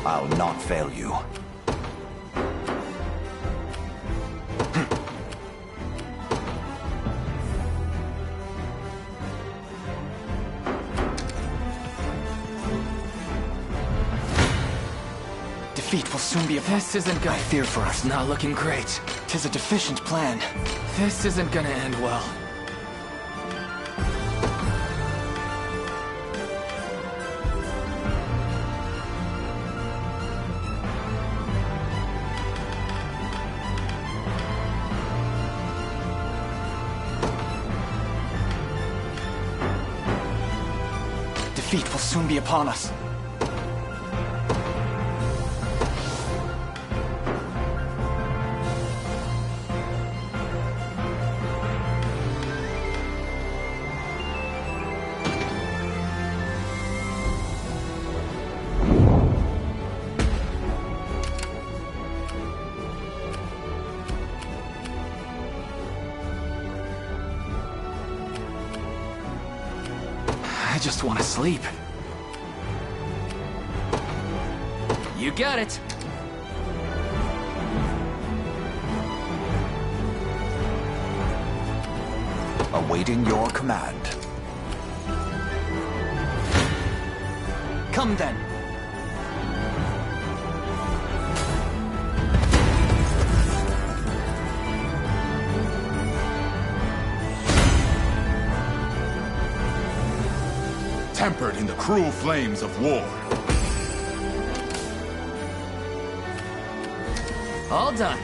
I'll not fail you. Defeat will soon be upon. This isn't gonna... I fear for us. It's not looking great. 'Tis a deficient plan. This isn't gonna end well. defeat will soon be upon us. I just want to sleep. You got it. Awaiting your command. Come then. Tempered in the cruel flames of war. All done.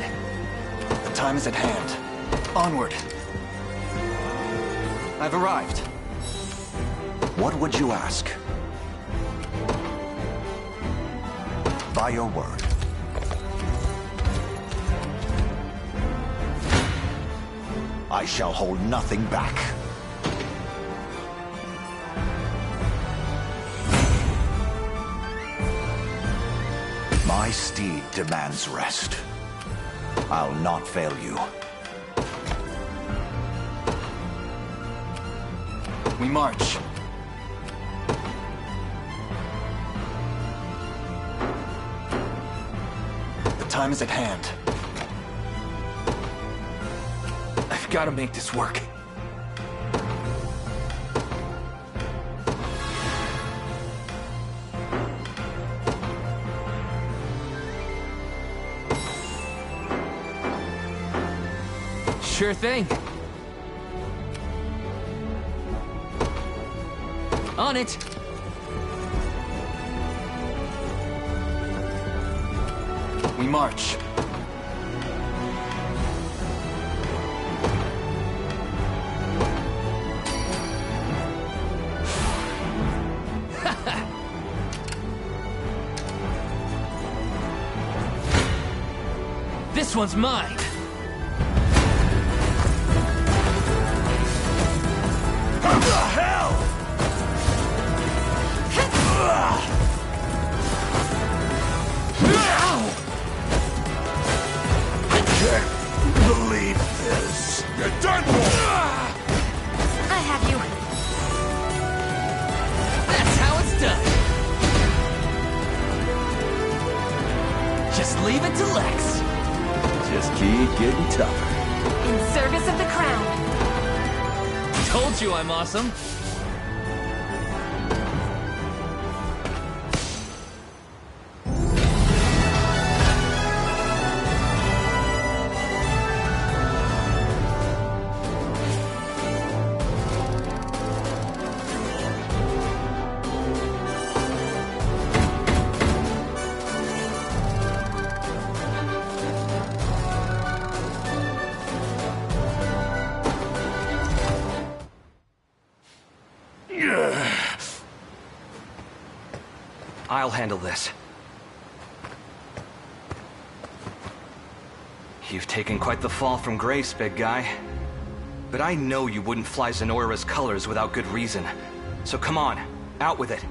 The time is at hand. Onward. I've arrived. What would you ask? By your word. I shall hold nothing back. My steed demands rest. I'll not fail you. We march. The time is at hand. I've got to make this work. Sure thing. On it. We march. This one's mine. What the hell? I can't believe this. You're done for! I have you. That's how it's done. Just leave it to Lex. Just keep getting tougher. In service of the crown. Told you I'm awesome. I'll handle this. You've taken quite the fall from grace, big guy. But I know you wouldn't fly Zenoira's colors without good reason. So come on, out with it.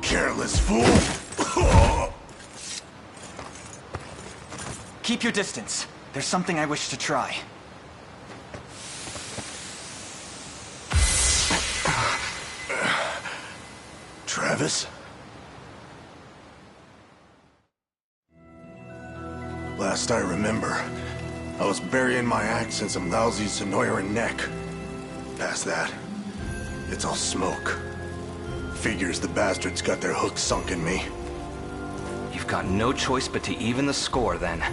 Careless fool! Keep your distance. There's something I wish to try. Travis? Last I remember, I was burying my axe in some lousy Zenoiran neck. Past that, it's all smoke. Figures the bastards got their hooks sunk in me. You've got no choice but to even the score, then.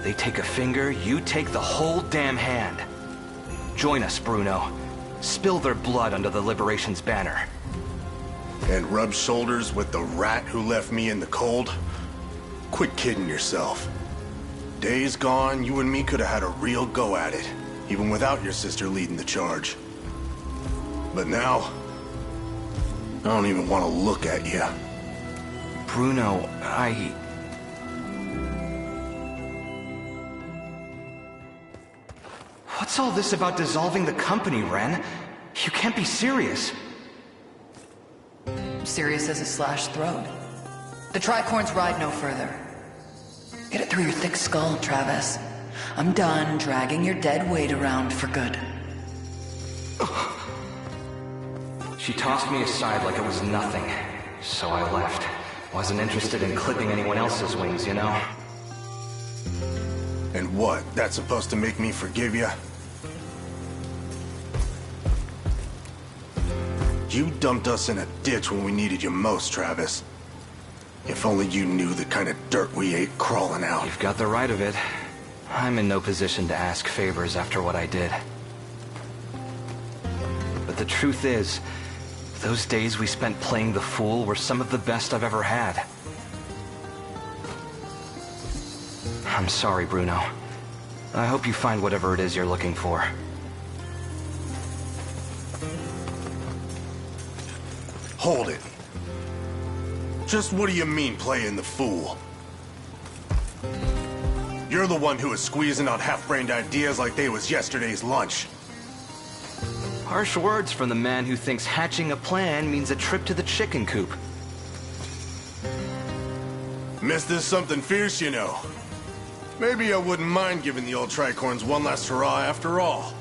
They take a finger, you take the whole damn hand. Join us, Bruno. Spill their blood under the Liberation's banner. And rub shoulders with the rat who left me in the cold? Quit kidding yourself. Days gone, you and me could have had a real go at it, even without your sister leading the charge. But now, I don't even want to look at you. Bruno, What's all this about dissolving the company, Ren? You can't be serious. Serious as a slashed throat. The tricorns ride no further. Get it through your thick skull, Travis. I'm done dragging your dead weight around for good. She tossed me aside like it was nothing, so I left. Wasn't interested in clipping anyone else's wings, you know? And what? That's supposed to make me forgive you? You dumped us in a ditch when we needed you most, Travis. If only you knew the kind of dirt we ate crawling out. You've got the right of it. I'm in no position to ask favors after what I did. But the truth is, those days we spent playing the fool were some of the best I've ever had. I'm sorry, Bruno. I hope you find whatever it is you're looking for. Hold it. Just what do you mean, playing the fool? You're the one who was squeezing out half-brained ideas like they was yesterday's lunch. Harsh words from the man who thinks hatching a plan means a trip to the chicken coop. Missed this something fierce, you know. Maybe I wouldn't mind giving the old tricorns one last hurrah after all.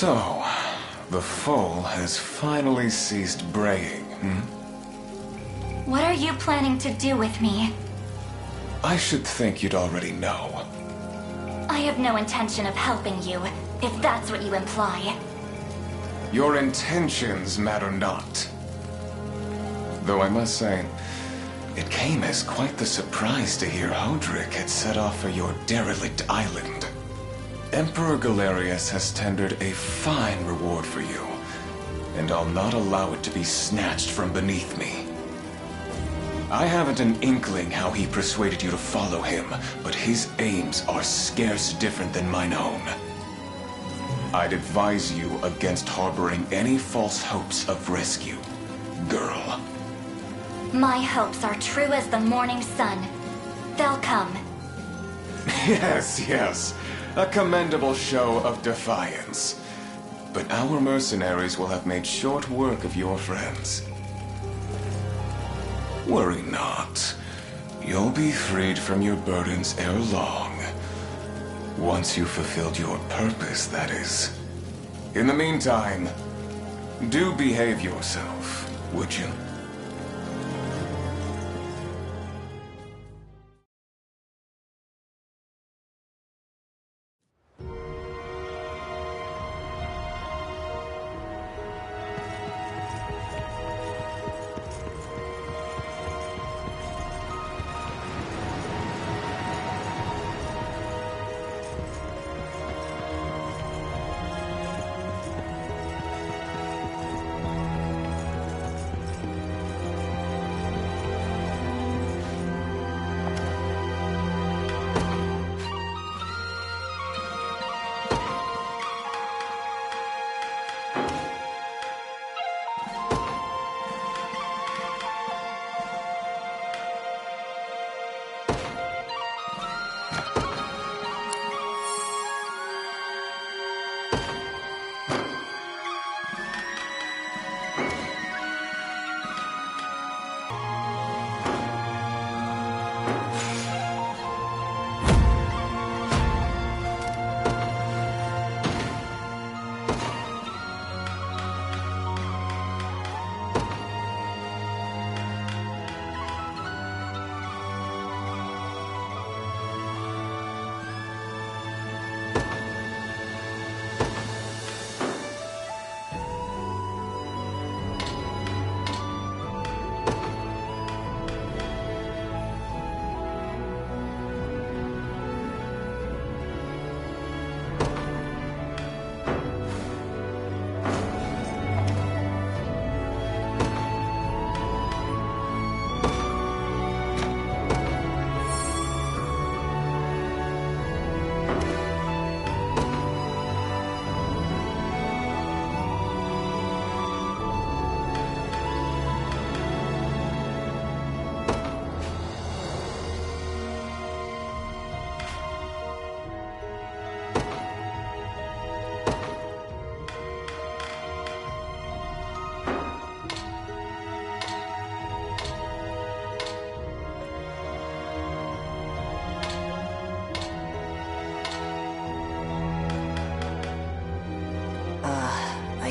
So, the foal has finally ceased braying, What are you planning to do with me? I should think you'd already know. I have no intention of helping you, if that's what you imply. Your intentions matter not. Though I must say, it came as quite the surprise to hear Hodrick had set off for your derelict island. Emperor Galerius has tendered a fine reward for you, and I'll not allow it to be snatched from beneath me. I haven't an inkling how he persuaded you to follow him, but his aims are scarce different than mine own. I'd advise you against harboring any false hopes of rescue, girl. My hopes are true as the morning sun. They'll come. Yes, yes. A commendable show of defiance. But our mercenaries will have made short work of your friends. Worry not. You'll be freed from your burdens ere long. Once you've fulfilled your purpose, that is. In the meantime, do behave yourself, would you?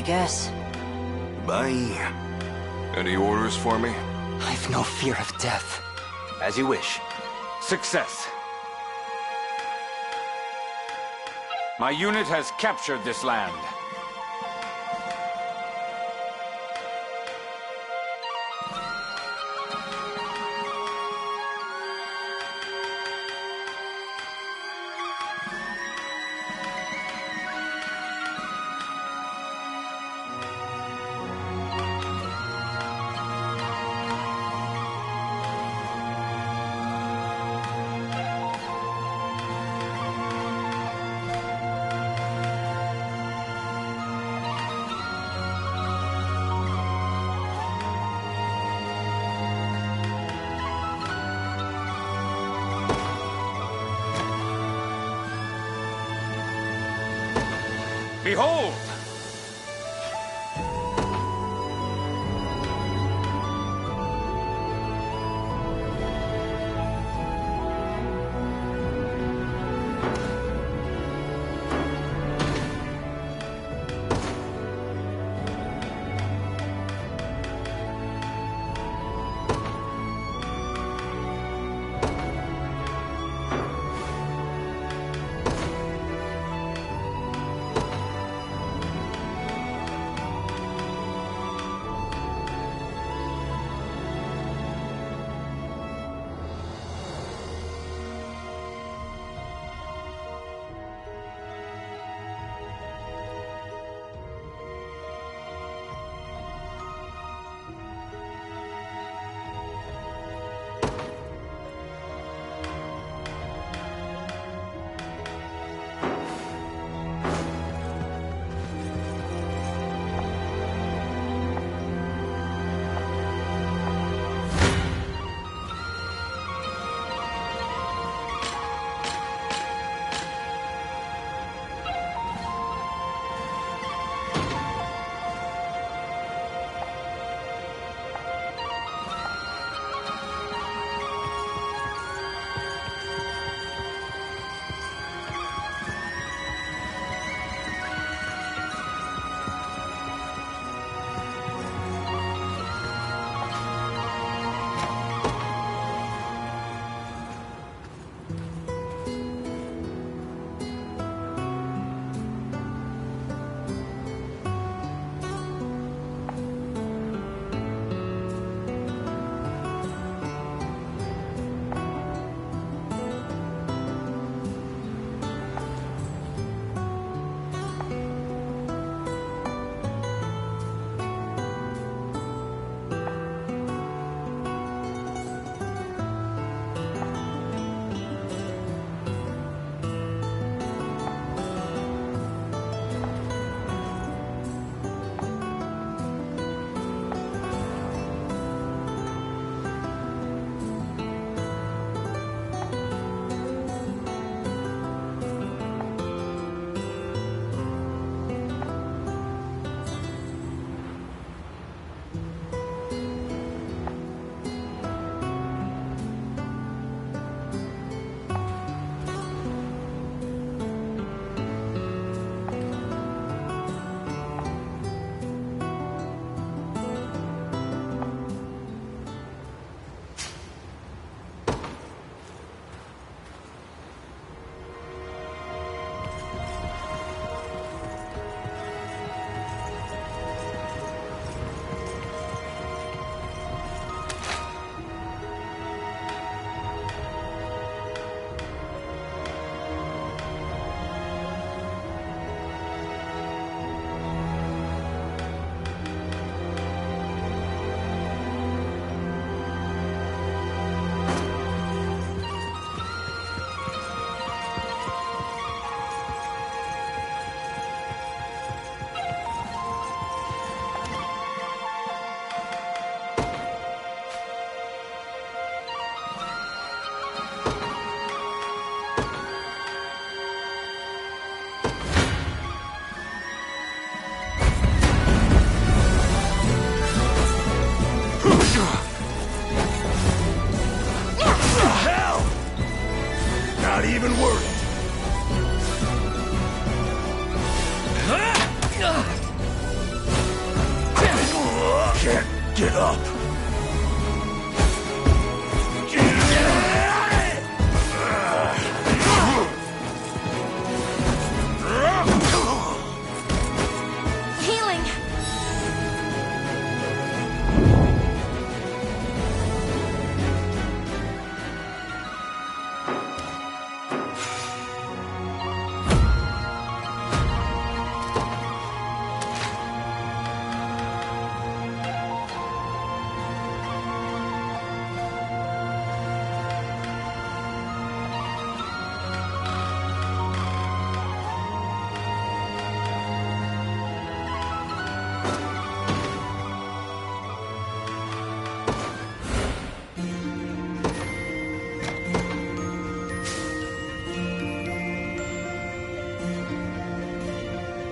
guess. Bye. Any orders for me? I've no fear of death. As you wish. Success. My unit has captured this land. Behold! Not even worried.